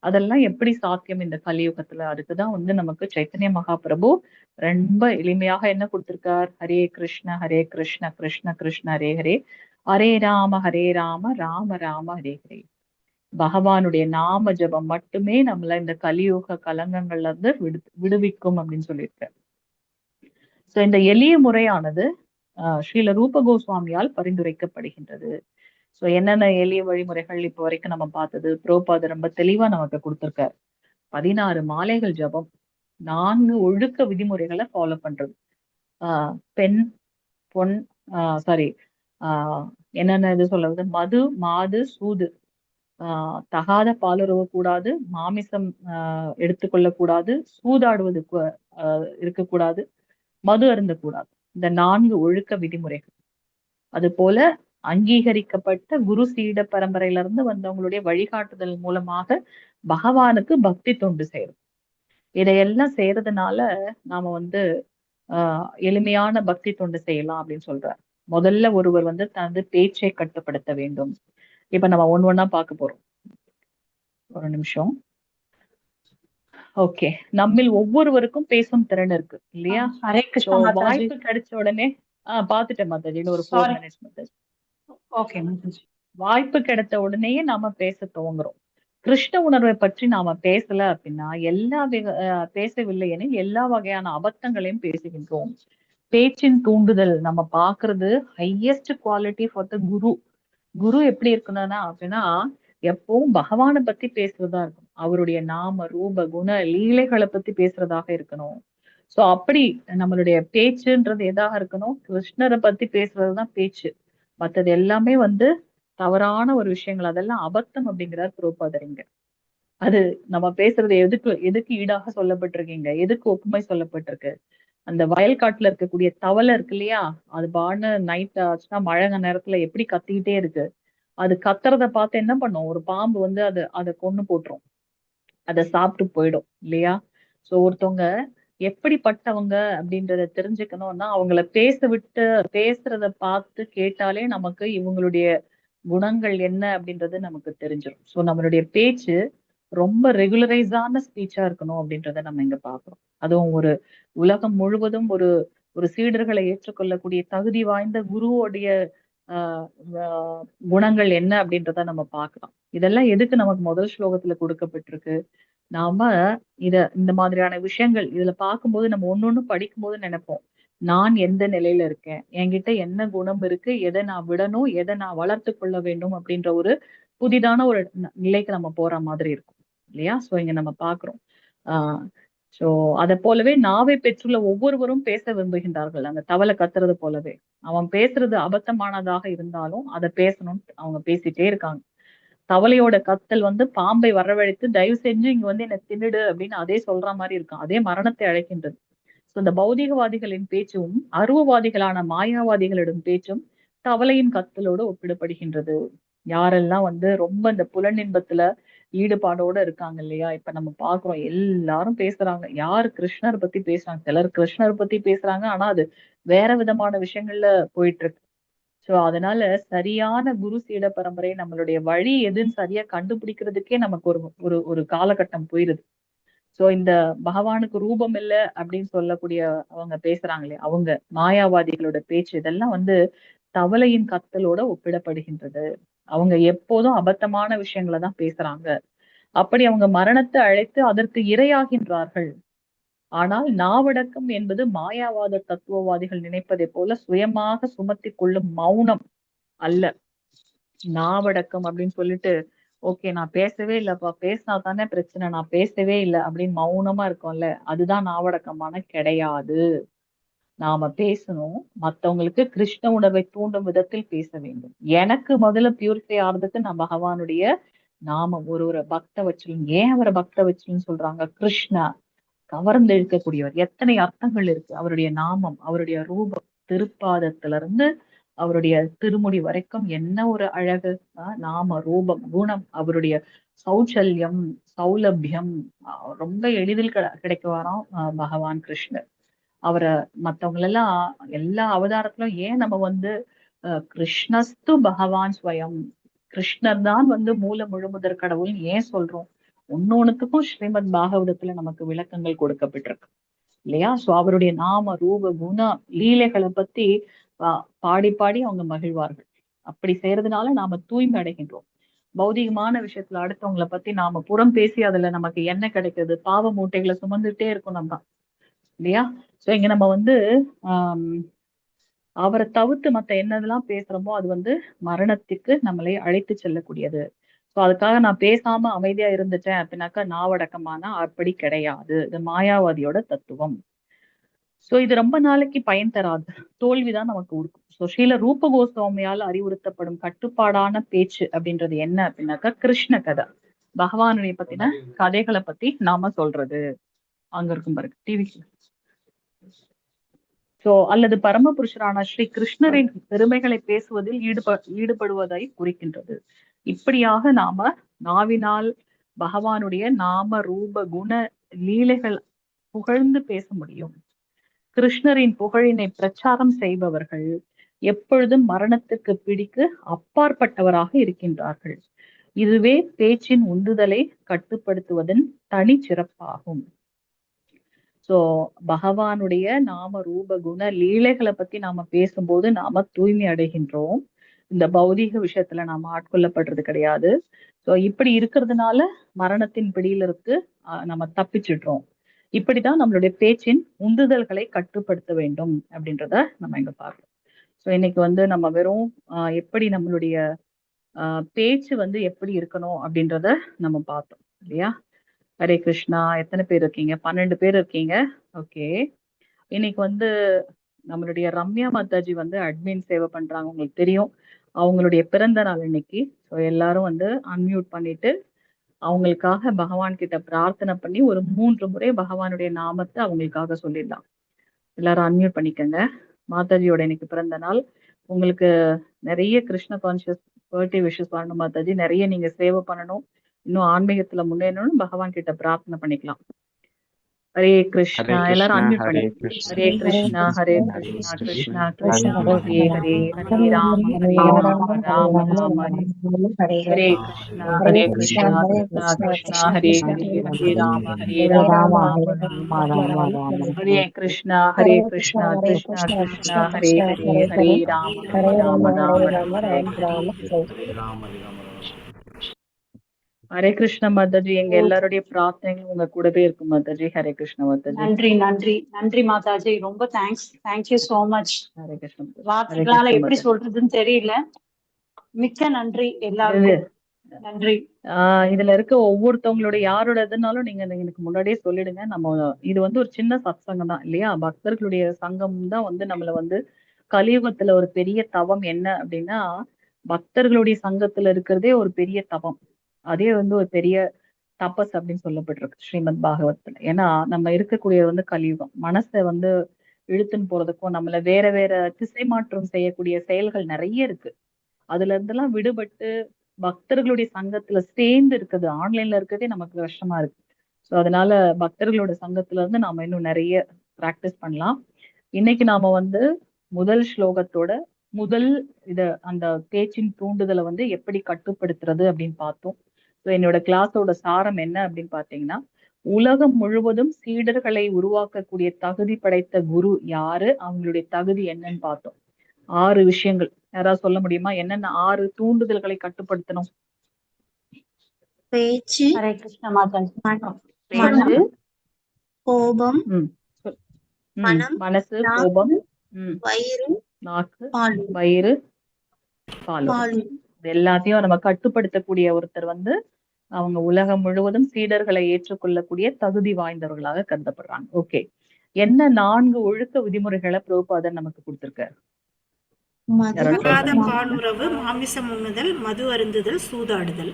அதெல்லாம் எப்படி சாத்தியம் இந்த கலியுகத்துல? அதுக்குதான் வந்து நமக்கு சைத்தன்ய மகாபிரபு ரொம்ப எளிமையாக என்ன கொடுத்திருக்கார்? ஹரே கிருஷ்ண ஹரே கிருஷ்ண கிருஷ்ண கிருஷ்ண ஹரே ஹரே, ஹரே ராம ராம ராம ஹரே ஹரே. பகவானுடைய நாம ஜபம் மட்டுமே நம்மள இந்த கலியுக கலங்கங்கள்ல இருந்து விடுவிக்கும் அப்படின்னு சொல்லியிருக்காரு. சோ இந்த எளிய முறையானது ஸ்ரீல ரூப கோஸ்வாமியால் பரிந்துரைக்கப்படுகின்றது. சோ என்னென்ன எளிய வழிமுறைகள் இப்போ வரைக்கும் நம்ம பார்த்தது பிரபுபாதர் ரொம்ப தெளிவா நமக்கு கொடுத்திருக்காரு. 16 மாலைகள் ஜபம், 4 ஒழுக்க விதிமுறைகளை ஃபாலோ பண்றது, பெண், பொன், சாரி, என்னென்ன இது சொல்றது, மது, மாது, சூது, தகாத பாலுறவு கூடாது, மாமிசம் எடுத்துக்கொள்ளக்கூடாது, சூதாடுவது இருக்கக்கூடாது, மது அருந்தக்கூடாது. இந்த 4 ஒழுக்க விதிமுறைகள். அது போல அங்கீகரிக்கப்பட்ட குரு சீட பரம்பரையில இருந்து வந்தவங்களுடைய வழிகாட்டுதல் மூலமாக பகவானுக்கு பக்தி தொண்டு செய்யறது. இதையெல்லாம் செய்யறதுனால நாம வந்து எளிமையான பக்தி தொண்டு செய்யலாம் அப்படின்னு சொல்றார். முதல்ல ஒருவர் வந்து தனது பேச்சை கட்டுப்படுத்த வேண்டும். இப்ப நம்ம ஒண்ணா பார்க்க போறோம். ஒரு நிமிஷம். ஓகே, நம்மில் ஒவ்வொருவருக்கும் பேசும் திறன் இருக்கு இல்லையா? ஹரே கிருஷ்ணா மாதாஜி. வாய்ப்பு கிடைச்ச உடனே பாத்துட்டேன் மாதாஜி, ஒரு 4 minutes மாதாஜி. ஓகே மாதாஜி. வாய்ப்பு கிடைத்த உடனேயே நாம பேச துவங்குறோம். கிருஷ்ண உணர்வை பற்றி நாம பேசல அப்படின்னா பேசவில்லை என எல்லா வகையான அபத்தங்களையும் பேசுகின்றோம். பேச்சின் தூண்டுதல் நம்ம பாக்குறது ஹையஸ்ட் குவாலிட்டி ஃபார் த குரு. குரு எப்படி இருக்கணும்னா அப்படின்னா எப்பவும் பகவானை பத்தி பேசுறதா இருக்கும். அவருடைய நாம ரூப குண லீலைகளை பத்தி பேசுறதாக இருக்கணும். சோ அப்படி நம்மளுடைய பேச்சுன்றது எதாக இருக்கணும்? கிருஷ்ணரை பத்தி பேசுறதுதான் பேச்சு. மத்தது எல்லாமே வந்து தவறான ஒரு விஷயங்கள், அதெல்லாம் அபத்தம் அப்படிங்கிறார் பிரபுபாதர். அது நம்ம பேசுறது எதுக்கு ஈடாக சொல்லப்பட்டிருக்கீங்க, எதுக்கு ஒப்புமை சொல்லப்பட்டிருக்கு? அந்த வயல்காட்டுல இருக்கக்கூடிய தவளை இருக்கு இல்லையா, அது பான நைட் ஆச்சுன்னா மழை நேரத்துல எப்படி கத்திக்கிட்டே இருக்கு. அது கத்துறத பார்த்து என்ன பண்ணும், ஒரு பாம்பு வந்து அதை கொன்னு போட்டுரும், அதை சாப்பிட்டு போயிடும் இல்லையா? சோ ஒருத்தவங்க எப்படிப்பட்டவங்க அப்படின்றத தெரிஞ்சுக்கணும்னா அவங்கள பேசுறத பார்த்து கேட்டாலே நமக்கு இவங்களுடைய குணங்கள் என்ன அப்படின்றது நமக்கு தெரிஞ்சிடும். சோ நம்மளுடைய பேச்சு ரொம்ப ரெகுலரைஸான ஸ்பீச்சா இருக்கணும் அப்படின்றத நம்ம இங்க பாக்குறோம். அதுவும் ஒரு உலகம் முழுவதும் ஒரு ஒரு சீடர்களை ஏற்றுக்கொள்ளக்கூடிய தகுதி வாய்ந்த குருவோடைய குணங்கள் என்ன அப்படின்றத நம்ம பார்க்கலாம். இதெல்லாம் எதுக்கு நமக்கு முதல் ஸ்லோகத்துல கொடுக்கப்பட்டிருக்கு? நாம இந்த மாதிரியான விஷயங்கள் இதுல பார்க்கும்போது நம்ம ஒண்ணொண்ணு படிக்கும்போது நினைப்போம், நான் எந்த நிலையில இருக்கேன், என்கிட்ட என்ன குணம் இருக்கு, எதை நான் விடணும், எதை நான் வளர்த்து கொள்ள வேண்டும் அப்படின்ற ஒரு புதிதான ஒரு நிலைக்கு நம்ம போற மாதிரி இருக்கும் இல்லையா? சோ இங்க நம்ம பாக்குறோம். சோ அதை போலவே நாவை பெற்றுள்ள ஒவ்வொருவரும் பேச விரும்புகின்றார்கள். அந்த தவளை கத்துறது போலவே அவன் பேசுறது அபத்தமானதாக இருந்தாலும் அதை பேசணும்னு அவங்க பேசிட்டே இருக்காங்க. தவளையோட கத்தல் வந்து பாம்பை வரவழைத்து தயவு செஞ்சு இங்க வந்து என்ன தின்னுடு அப்படின்னு அதே சொல்ற மாதிரி இருக்கும். அதே மரணத்தை அழைக்கின்றது. சோ இந்த பௌதிகவாதிகளின் பேச்சும் அருவவாதிகளான மாயாவாதிகளிடம் பேச்சும் தவளையின் கத்தலோடு ஒப்பிடப்படுகின்றது. யாரெல்லாம் வந்து ரொம்ப இந்த புலனின்பத்துல ஈடுபாடோட இருக்காங்க இல்லையா? இப்ப நம்ம பாக்குறோம் எல்லாரும் பேசுறாங்க. யாரு கிருஷ்ணர் பத்தி பேசுறாங்க, சிலர் கிருஷ்ணர் பத்தி பேசுறாங்க, ஆனா அது வேற விதமான விஷயங்கள்ல போயிட்டு இருக்கு. சோ அதனால சரியான குரு சீட பரம்பரை நம்மளுடைய வழி எதுன்னு சரியா கண்டுபிடிக்கிறதுக்கே நமக்கு ஒரு ஒரு ஒரு காலகட்டம் போயிருது. சோ இந்த பகவானுக்கு ரூபம் இல்ல அப்படின்னு சொல்லக்கூடிய அவங்க பேசுறாங்களே, அவங்க மாயாவாதிகளோட பேச்சு இதெல்லாம் வந்து தவளையின் கத்தலோட ஒப்பிடப்படுகின்றது. அவங்க எப்போதும் அபத்தமான விஷயங்களை தான் பேசுறாங்க. அப்படி அவங்க மரணத்தை அழைத்து அதற்கு இரையாகின்றார்கள். ஆனால் நாவடக்கம் என்பது மாயாவாத தத்துவவாதிகள் நினைப்பதை போல சுயமாக சுமத்தி கொள்ளும் மௌனம் அல்ல. நாவடக்கம் அப்படின்னு சொல்லிட்டு ஓகே நான் பேசவே இல்லப்பா, பேசினா தானே பிரச்சனை, நான் பேசவே இல்லை அப்படின்னு மௌனமா இருக்கும்ல, அதுதான் நாவடக்கமான கிடையாது. நாம பேசணும். மத்தவங்களுக்கு கிருஷ்ண உணர்வை தூண்டும் விதத்தில் பேச வேண்டும். எனக்கு முதல்ல பியூரிஃபை ஆறதுக்கு நான் பகவானுடைய நாமம் ஒரு பக்த வச்சல். ஏன் அவரை பக்த வச்சல்னு சொல்றாங்க? கிருஷ்ணா கவர்ந்து இழுக்கக்கூடியவர். எத்தனை அர்த்தங்கள் இருக்கு அவருடைய நாமம், அவருடைய ரூபம். திருப்பாதத்துல இருந்து அவருடைய திருமுடி வரைக்கும் என்ன ஒரு அழகு! நாம, ரூபம், குணம், அவருடைய சௌச்சல்யம், சௌலபியம் ரொம்ப எளிதில் கிடைக்குவாராம் பகவான் கிருஷ்ணர். அவரை மத்தவங்களெல்லாம் எல்லா அவதாரத்திலும் ஏன் நம்ம வந்து கிருஷ்ணஸ்து பகவான் ஸ்வயம், கிருஷ்ணர் தான் வந்து மூல முழுமுதற் கடவுள் ஏன் சொல்றோம்? ஒன்னொன்னுத்துக்கும் ஸ்ரீமத் பாகவதத்துல நமக்கு விளக்கங்கள் கொடுக்கப்பட்டிருக்கு இல்லையா? சோ அவருடைய நாம, ரூப, குண, லீலைகளை பத்தி பாடி பாடி அவங்க மகிழ்வார்கள். அப்படி செய்யறதுனால நாம தூய்மை அடைகின்றோம். பௌதிகமான விஷயத்துல அடுத்தவங்களை பத்தி நாம புறம் பேசி அதுல நமக்கு என்ன கிடைக்குது? பாவ மூட்டைகளை சுமந்துட்டே இருக்கும் நம்ம, இல்லையா? சோ இங்க நம்ம வந்து அவரை தவிர்த்து மத்த என்னதெல்லாம் பேசுறோமோ அது வந்து மரணத்துக்கு நம்மளை அழைத்து செல்லக்கூடியது. சோ அதுக்காக நான் பேசாம அமைதியா இருந்துட்டேன் அப்படின்னாக்கா நாவடக்கமானா அப்படி கிடையாது. இது மாயாவாதியோட தத்துவம். சோ இது ரொம்ப நாளைக்கு பயன் தராது, தோல்விதான் நமக்கு கொடுக்கும். சோ ஸ்ரீல ரூப கோஸ்வாமியால் அறிவுறுத்தப்படும் கட்டுப்பாடான பேச்சு அப்படின்றது என்ன அப்படின்னாக்கா கிருஷ்ண கதை, பகவானுடைய பத்தின கதைகளை பத்தி நாம சொல்றது. அங்க இருக்கும் பாருங்க டிவி. சோ அல்லது பரமபுருஷரான ஸ்ரீ கிருஷ்ணரின் பெருமைகளை பேசுவதில் ஈடுபடுவதை குறிக்கின்றது. இப்படியாக நாம நாவினால் பகவானுடைய நாம, ரூப, குண, லீலைகள் புகழ்ந்து பேச முடியும். கிருஷ்ணரின் புகழினை பிரச்சாரம் செய்பவர்கள் எப்பொழுதும் மரணத்துக்கு பிடிக்கு அப்பாற்பட்டவராக இருக்கின்றார்கள். இதுவே பேச்சின் உந்துதலை கட்டுப்படுத்துவதன் தனி சிறப்பாகும். சோ பகவானுடைய நாம, ரூப, குண, லீலைகளை பத்தி நாம பேசும்போது நாம தூய்மை அடைகின்றோம். இந்த பௌதீக விஷயத்துல நாம ஆட்கொள்ளப்படுறது கிடையாது. சோ இப்படி இருக்கிறதுனால மரணத்தின் பிடியில இருக்கு நம்ம தப்பிச்சிடுறோம். இப்படிதான் நம்மளுடைய பேச்சின் உந்துதல்களை கட்டுப்படுத்த வேண்டும் அப்படின்றத நம்ம இங்க பார்க்கணும். சோ இன்னைக்கு வந்து நம்ம வெறும் எப்படி நம்மளுடைய பேச்சு வந்து எப்படி இருக்கணும் அப்படின்றத நம்ம பார்த்தோம் இல்லையா? ஹரே கிருஷ்ணா. எத்தனை பேர் இருக்கீங்க? 12 பேர் இருக்கீங்க. ஓகே. இன்னைக்கு வந்து நம்மளுடைய ரம்யா மாதாஜி வந்து அட்மின் சேவை பண்றாங்க, உங்களுக்கு தெரியும். அவங்களுடைய பிறந்த நாள் இன்னைக்கு. ஸோ எல்லாரும் வந்து அன்மியூட் பண்ணிட்டு அவங்களுக்காக பகவான் கிட்ட பிரார்த்தனை பண்ணி ஒரு 3 முறை பகவானுடைய நாமத்தை அவங்களுக்காக சொல்லிடலாம். எல்லாரும் அன்மியூட் பண்ணிக்கங்க. மாதாஜியோட இன்னைக்கு பிறந்த நாள். உங்களுக்கு நிறைய கிருஷ்ண கான்சியஸ் பர்த்டே விஷஸ் வரணும் மாதாஜி. நிறைய நீங்க சேவை பண்ணணும், இன்னும் ஆன்மீகத்துல முன்னேறணும்னு பகவான் கிட்ட பிரார்த்தனை பண்ணிக்கலாம். ஹரே கிருஷ்ணா. எல்லாரும் அன்மியூட் பண்ணி. ஹரே கிருஷ்ணா ஹரே கிருஷ்ணா கிருஷ்ணா கிருஷ்ணா ஹரே ஹரே, ஹரே ராம ஹரே ராம ராம ராம ஹரே கிருஷ்ணா ஹரே கிருஷ்ணா கிருஷ்ணா கிருஷ்ணா ஹரே ஹரே, ஹரே ராம ராம ராம ஹரே கிருஷ்ணா ஹரே கிருஷ்ணா கிருஷ்ணா கிருஷ்ணா ஹரே ஹரே, ஹரே ராம ராம ராம. ஹரே கிருஷ்ண மாதாஜி. எங்க எல்லாருடைய பிரார்த்தனைகள் உங்க கூடவே இருக்கும் மாதாஜி. ஹரே கிருஷ்ண மாதாஜி. நன்றி நன்றி நன்றி மாதாஜி. ரொம்ப thanks. Thank you so much. Hare Krishna. வார்த்தைகளால எப்படி சொல்றதுன்னு தெரியல. மிக்க நன்றி எல்லாருக்கும். நன்றி. இதுல இருக்க ஒவ்வொருத்தவங்களோட யாரோட எதுனாலும் நீங்க எனக்கு முன்னாடியே சொல்லிடுங்க. நம்ம இது வந்து ஒரு சின்ன சத்சங்கம் தான் இல்லையா? பக்தர்களுடைய சங்கம் தான் வந்து நம்மள வந்து கலியுகத்துல ஒரு பெரிய தவம் என்ன அப்படின்னா, பக்தர்களுடைய சங்கத்துல இருக்கிறதே ஒரு பெரிய தவம். அதே வந்து ஒரு பெரிய தபஸ் அப்படின்னு சொல்லப்பட்டிருக்கு ஸ்ரீமத் பாகவத்துல. ஏன்னா நம்ம இருக்கக்கூடிய வந்து கலியுகம். மனசை வந்து இழுத்துன்னு போறதுக்கும் நம்மள வேற வேற திசை மாற்றம் செய்யக்கூடிய செயல்கள் நிறைய இருக்கு. அதுல இருந்தெல்லாம் விடுபட்டு பக்தர்களுடைய சங்கத்துல சேர்ந்து இருக்குது, ஆன்லைன்ல இருக்கிறதே நமக்கு கஷ்டமா இருக்கு. ஸோ அதனால பக்தர்களோட சங்கத்துல இருந்து நாம இன்னும் நிறைய பிராக்டிஸ் பண்ணலாம். இன்னைக்கு நாம வந்து முதல் ஸ்லோகத்தோட முதல் அந்த பேச்சின் தூண்டுதலை வந்து எப்படி கட்டுப்படுத்துறது அப்படின்னு பார்த்தோம். ஸோ என்னோட கிளாஸோட சாரம் என்ன அப்படின்னு பாத்தீங்கன்னா, உலகம் முழுவதும் சீடர்களை உருவாக்கக்கூடிய தகுதி படைத்த குரு யாரு, அவங்களுடைய தகுதி என்னன்னு பார்த்தோம். 6 விஷயங்கள் யாராவது சொல்ல முடியுமா? என்னென்ன 6 தூண்டுதல்களை கட்டுப்படுத்தணும்? பேச்சு, ஹரே கிருஷ்ண மாதாஜி. பேச்சு, கோபம், மனசு, கோபம், வயிறு, நாக்கு, வயிறு, பால். இது எல்லாத்தையும் நம்ம கட்டுப்படுத்தக்கூடிய ஒருத்தர் வந்து அவங்க உலகம் முழுவதும் சீடர்களை ஏற்றுக்கொள்ளக்கூடிய தகுதி வாய்ந்தவர்களாக கருதப்படுறாங்க. ஓகே. என்ன 4 ஒழுக்க விதிமுறைகளை பிரபுபாதர் நமக்கு கொடுத்திருக்காரு? மது யாராவது try தகாத பண்ணுங்க. பாலுறவு, மாமிசம் உண்ணுதல், மது அருந்துதல், சூதாடுதல்.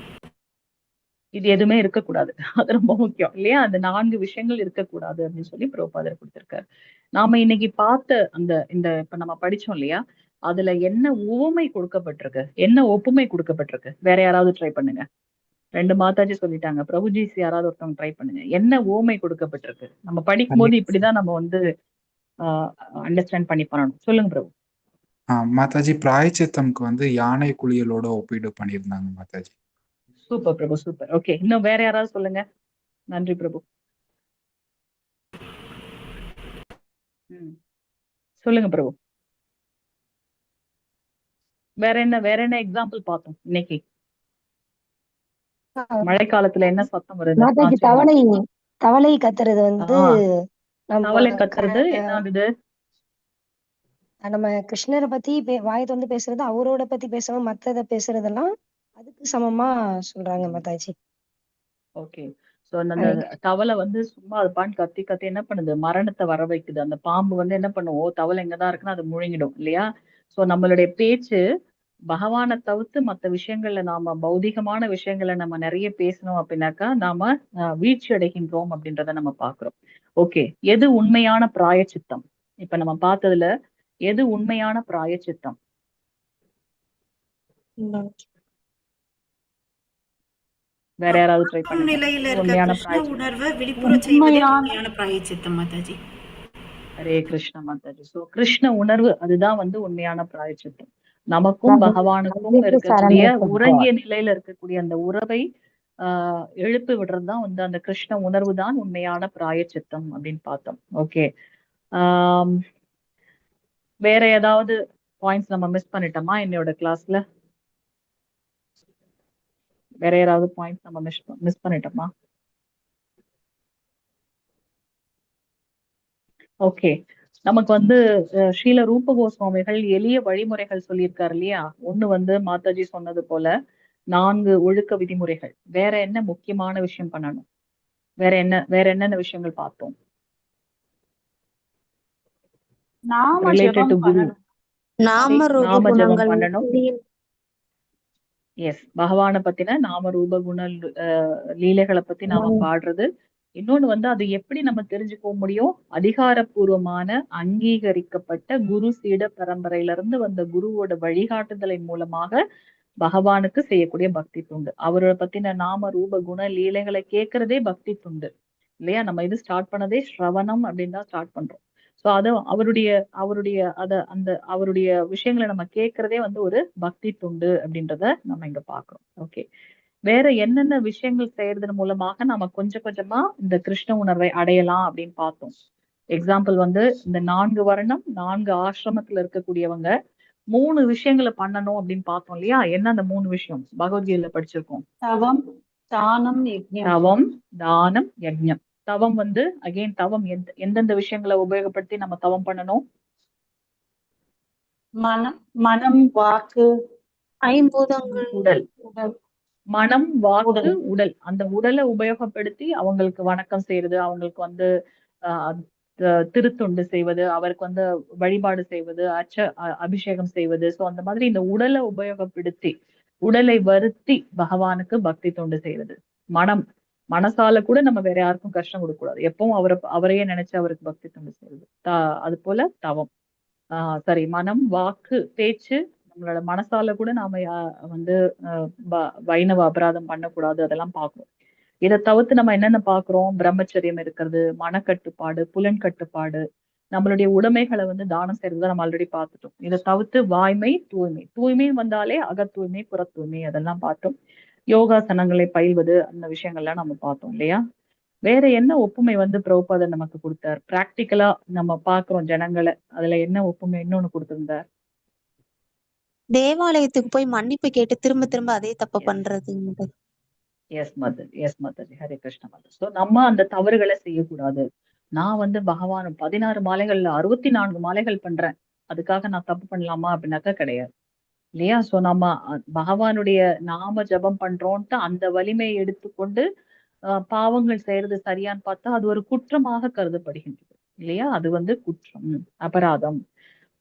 இது எதுவுமே இருக்கக்கூடாது. அது ரொம்ப முக்கியம் இல்லையா? அந்த 4 விஷயங்கள் இருக்கக்கூடாது அப்படின்னு சொல்லி பிரபுபாதர் கொடுத்திருக்காரு. நாம இன்னைக்கு பார்த்த இந்த இப்ப நம்ம படிச்சோம் இல்லையா? அதுல என்ன உவமை கொடுக்கப்பட்டிருக்கு, என்ன ஒப்புமை கொடுக்கப்பட்டிருக்கு? வேற யாராவது ட்ரை பண்ணுங்க. 2 மாதாஜி சொல்லிட்டாங்க. பிரபுஜிஸ் யாராவது ஒருத்தவங்க ட்ரை பண்ணுங்க. என்ன உவமை கொடுக்கப்பட்டிருக்கு? நம்ம படிக்கும்போது இப்படிதான் நம்ம வந்து அண்டர்ஸ்டாண்ட் பண்ணி பண்ணணும். சொல்லுங்க பிரபு. மாதாஜி பிராயச்சித்தம்க்கு வந்து யானை குளியலோட ஒப்பீடு பண்ணியிருந்தாங்க மாதாஜி. சூப்பர் பிரபு, சூப்பர். ஓகே, இன்னும் வேற யாராவது சொல்லுங்க. நன்றி பிரபு. சொல்லுங்க பிரபு. வேற என்ன எக்ஸாம்பிள் பார்த்தோம் இன்னைக்கு? மழை காலத்துல என்ன சத்தம் வருது? மாதாஜி தவளை கத்துறது வந்து தவளை கத்துறது என்ன ஆகுது? நம்ம கிருஷ்ணரை பத்தி வாயை வந்து பேசுறது, அவரோட பத்தி பேசாம மத்தத பேசுறதெல்லாம் அதுக்கு சமமா சொல்றாங்க மாதாஜி. ஓகே. சோ அந்த தவளை வந்து சும்மா அது பாட்டு கத்தி கத்தி என்ன பண்ணுது? மரணத்தை வர வைக்குது. அந்த பாம்பு வந்து என்ன பண்ணுவோம்? தவளை எங்கதான் இருக்குன்னு அது முழுங்கிடும் இல்லையா? சோ நம்மளுடைய பேச்சு பகவானை தவிர்த்து மத்த விஷயங்கள்ல நாம பௌதிகமான விஷயங்களை நம்ம நிறைய பேசணும் அப்படின்னாக்கா நாம வீழ்ச்சி அடைகின்றோம் அப்படின்றத நம்ம பாக்குறோம். ஓகே, எது உண்மையான பிராயச்சித்தம்? இப்ப நம்ம பார்த்ததுல எது உண்மையான பிராயச்சித்தம்? வேற யாராவது ட்ரை பண்ணுங்க. நிலையில இருக்க கிருஷ்ண உணர்வை விழிப்புற செய்வதே உண்மையான பிராயச்சித்தம் மாதாஜி. ஹரே கிருஷ்ண மாதாஜி. சோ கிருஷ்ண உணர்வு அதுதான் வந்து உண்மையான பிராயச்சித்தம். நமக்கும் பகவானுக்கும் இருக்கக்கூடிய உறங்கிய நிலையில இருக்கக்கூடிய அந்த உறவை எழுப்பி விடுறதுதான் வந்து அந்த கிருஷ்ண உணர்வு தான் உண்மையான பிராயச்சித்தம் அப்படின்னு பார்த்தோம். ஓகே, வேற ஏதாவது பாயிண்ட்ஸ் நம்ம மிஸ் பண்ணிட்டோமா என்னோட கிளாஸ்ல? வேற யாராவது பாயிண்ட்ஸ் நம்ம மிஸ் பண்ணிட்டோமா? ஓகே, நமக்கு வந்து ஸ்ரீல ரூப கோஸ்வாமிகள் எளிய வழிமுறைகள் சொல்லியிருக்காரு இல்லையா? ஒண்ணு வந்து மாதாஜி சொன்னது போல 4 ஒழுக்க விதிமுறைகள். வேற என்ன முக்கியமான விஷயம் பண்ணணும்? வேற என்னென்ன விஷயங்கள் பார்த்தோம்? ரிலேட்டட் டு குரு. நாம ஜபம் பண்ணணும். எஸ், பகவானை பத்தின நாம ரூப குண லீலைகளை பத்தி நாம பாடுறது. இன்னொன்னு வந்து அது எப்படி நம்ம தெரிஞ்சுக்க முடியும்? அதிகாரப்பூர்வமான அங்கீகரிக்கப்பட்ட குரு சீட பரம்பரையில இருந்து வந்த குருவோட வழிகாட்டுதலின் மூலமாக பகவானுக்கு செய்யக்கூடிய பக்தி துண்டு. அவரை பத்தின நாம ரூப குண லீலைகளை கேட்கறதே பக்தி துண்டு இல்லையா? நம்ம இது ஸ்டார்ட் பண்ணதே ஸ்ரவணம் அப்படின்னு தான் ஸ்டார்ட் பண்றோம். சோ அது அவருடைய விஷயங்களை நம்ம கேட்கறதே வந்து ஒரு பக்தி துண்டு அப்படின்றத நம்ம இங்க பாக்குறோம். ஓகே, வேற என்னென்ன விஷயங்கள் செய்யறதன் மூலமாக நம்ம கொஞ்சம் கொஞ்சமா இந்த கிருஷ்ண உணர்வை அடையலாம் அப்படின்னு பார்த்தோம். எக்ஸாம்பிள் வந்து இந்த 4 வருணம் 4 ஆசிரமத்துல இருக்கக்கூடியவங்க 3 விஷயங்களை பண்ணணும் அப்படின்னு பார்த்தோம் இல்லையா? என்ன அந்த 3 விஷயம் பகவத்கீதையில படிச்சிருக்கோம்? தவம், தானம், யஜ்ஞம். தவம் வந்து அகைன் தவம் எந்தெந்த விஷயங்களை உபயோகப்படுத்தி நம்ம தவம் பண்ணணும்? மனம், வாக்கு, ஐம்பூதங்கள், உடல். மனம், வாக்கு, உடல். அந்த உடலை உபயோகப்படுத்தி அவங்களுக்கு வணக்கம் செய்யறது, அவங்களுக்கு வந்து திருத்தொண்டு செய்வது, அவருக்கு வந்து வழிபாடு செய்வது, அபிஷேகம் செய்வது. சோ அந்த மாதிரி இந்த உடலை உபயோகப்படுத்தி உடலை வருத்தி பகவானுக்கு பக்தி தொண்டு செய்வது. மனசால கூட நம்ம வேற யாருக்கும் கஷ்டம் கொடுக்க கூடாது. எப்பவும் அவரையே நினைச்சு அவருக்கு பக்தி தொண்டு செய்வது. அது போல தவம். சரி, மனம், வாக்கு, பேச்சு. நம்மளோட மனசால கூட நாம வந்து வைணவ அபராதம் பண்ணக்கூடாது. அதெல்லாம் பார்க்கணும். இதை தவிர்த்து நம்ம என்னென்ன பாக்குறோம்? பிரம்மச்சரியம் இருக்கிறது, மனக்கட்டுப்பாடு, புலன் கட்டுப்பாடு, நம்மளுடைய உடைமைகளை வந்து தானம் செய்யறத நம்ம ஆல்ரெடி பார்த்துட்டோம். இதை தவிர்த்து வாய்மை, தூய்மை வந்தாலே அக தூய்மை, புற தூய்மை, அதெல்லாம் பார்த்தோம். யோகாசனங்களை பயில்வது, அந்த விஷயங்கள்லாம் நம்ம பார்த்தோம் இல்லையா? வேற என்ன ஒப்புமை வந்து பிரபுபாதர் நமக்கு கொடுத்தார்? பிராக்டிக்கலா நம்ம பாக்குறோம் ஜனங்களை, அதுல என்ன ஒப்புமை இன்னொன்னு கொடுத்திருந்தார்? தேவாலயத்துக்கு போய் மன்னிப்பு கேட்டு திரும்ப திரும்ப அதே தப்பு பண்றது. எஸ் மாதாஜி. ஹரே கிருஷ்ண மாதாஜி. சோ நம்ம அந்த தவறுகளை செய்யக்கூடாது. நான் வந்து பகவான் 16 மாலைகள்ல 64 மாலைகள் பண்றேன், அதுக்காக நான் தப்பு பண்ணலாமா அப்படின்னாக்கா கிடையாது இல்லையா? சோ நம்ம பகவானுடைய நாம ஜபம் பண்றோம்ட்டு அந்த வலிமையை எடுத்துக்கொண்டு பாவங்கள் செய்யறது சரியான்னு பார்த்தா அது ஒரு குற்றமாக கருதப்படுகின்றது. இல்லையா? அது வந்து குற்றம், அபராதம்.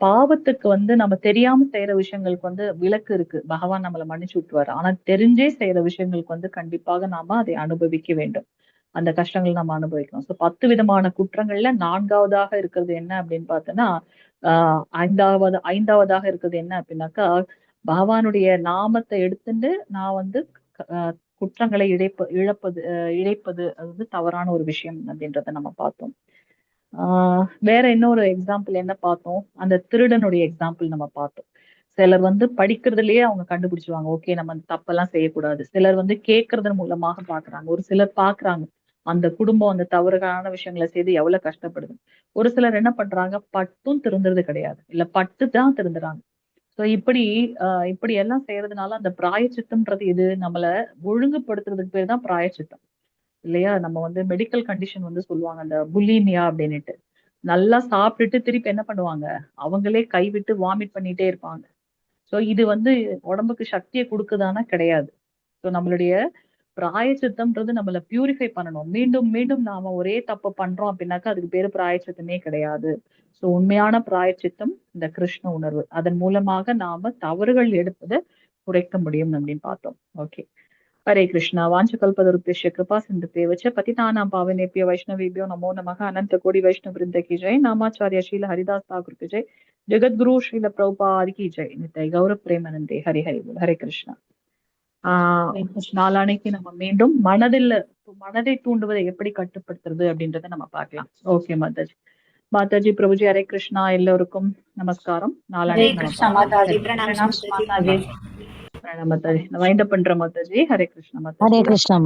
பாவத்துக்கு வந்து நம்ம தெரியாம செய்யற விஷயங்களுக்கு வந்து விலக்கு இருக்கு. பகவான் நம்மள மன்னிச்சு விட்டுருவாரு. ஆனா தெரிஞ்சே செய்யற விஷயங்களுக்கு வந்து கண்டிப்பாக நாம அதை அனுபவிக்க வேண்டும். அந்த கஷ்டங்கள் நம்ம அனுபவிக்கணும். ஸோ 10 விதமான குற்றங்கள்ல 4வதாக இருக்கிறது என்ன அப்படின்னு பார்த்தோம்னா, ஐந்தாவதாக இருக்கிறது என்ன அப்படின்னாக்கா, பகவானுடைய நாமத்தை எடுத்துட்டு நான் வந்து அ குற்றங்களை இழைப்பது அது வந்து தவறான ஒரு விஷயம் அப்படின்றத நம்ம பார்த்தோம். வேற இன்னொரு எக்ஸாம்பிள் என்ன பார்த்தோம்? அந்த திருடனுடைய எக்ஸாம்பிள் நம்ம பார்த்தோம். சிலர் வந்து படிக்கிறதுலயே அவங்க கண்டுபிடிச்சுருவாங்க. ஓகே நம்ம அந்த தப்பெல்லாம் செய்யக்கூடாது. சிலர் வந்து கேட்கறதன் மூலமாக பார்க்குறாங்க. ஒரு சிலர் பார்க்குறாங்க. அந்த குடும்பம் அந்த தவறான விஷயங்கள செய்து எவ்வளவு கஷ்டப்படுது. ஒரு சிலர் என்ன பண்றாங்க, பட்டும் திருந்துறது கிடையாது. இல்ல பட்டு தான் திருந்துறாங்க. ஸோ இப்படி எல்லாம் செய்யறதுனால அந்த பிராயச்சித்தம்ன்றது இது நம்மள ஒழுங்குபடுத்துறதுக்கு பேர் தான் பிராயச்சித்தம். இல்லையா? நம்ம வந்து மெடிக்கல் கண்டிஷன் வந்து சொல்லுவாங்க. அந்த புலிமியா அப்படின்னுட்டு. நல்லா சாப்பிட்டுட்டு திருப்பி என்ன பண்ணுவாங்க? அவங்களே கைவிட்டு வாமிட் பண்ணிட்டே இருப்பாங்க. சோ இது வந்து உடம்புக்கு சக்திய குடுக்குதான்னா கிடையாது. சோ நம்மளுடைய பிராயச்சித்தம்ன்றது நம்மள பியூரிஃபை பண்ணணும். மீண்டும், மீண்டும் நாம ஒரே தப்ப பண்றோம் அப்படின்னாக்கா, அதுக்கு பேரு பிராயச்சித்தமே கிடையாது. சோ உண்மையான பிராயச்சித்தம் இந்த கிருஷ்ண உணர்வு. அதன் மூலமாக நாம தவறுகள் எடுப்பத குறைக்க முடியும் அப்படின்னு பார்த்தோம். ஓகே. हरे कृष्णा वाञ्छकल्पतरुभ्यश्च कृपा सिन्धुभ्येव च पतितानां पावनेभ्यो वैष्णवेभ्यो नमो नमः। अनंत कोटि वैष्णव वृंद की जय। नामाचार्य शील हरिदास ठाकुर की जय। जगत गुरु श्रील प्रभुपाद की जय। नित्य गौरव प्रेमानंदे हरे हरे बोल। हरे कृष्णा। நாளானைக்கு நம்ம மீண்டும் மனதை தூண்டுவதை எப்படி கட்டுப்படுத்துறது அப்படின்றத நம்ம பார்க்கலாம். ஓகே மாதாஜி. மாதாஜி பிரபுஜி ஹரே கிருஷ்ணா. எல்லோருக்கும் நமஸ்காரம். நாளானைக்கு நம்ம கிருஷ்ணா பார்க்கலாம். மாதாஜி. பிரணாம் பிரணாம் மாதாஜி. மாதாஜி. பிரணாம் மாதாஜி. நான் வைண்ட் அப் பண்றேன் மாதாஜி. ஹரே கிருஷ்ணா மாதாஜி. ஹரே கிருஷ்ணா.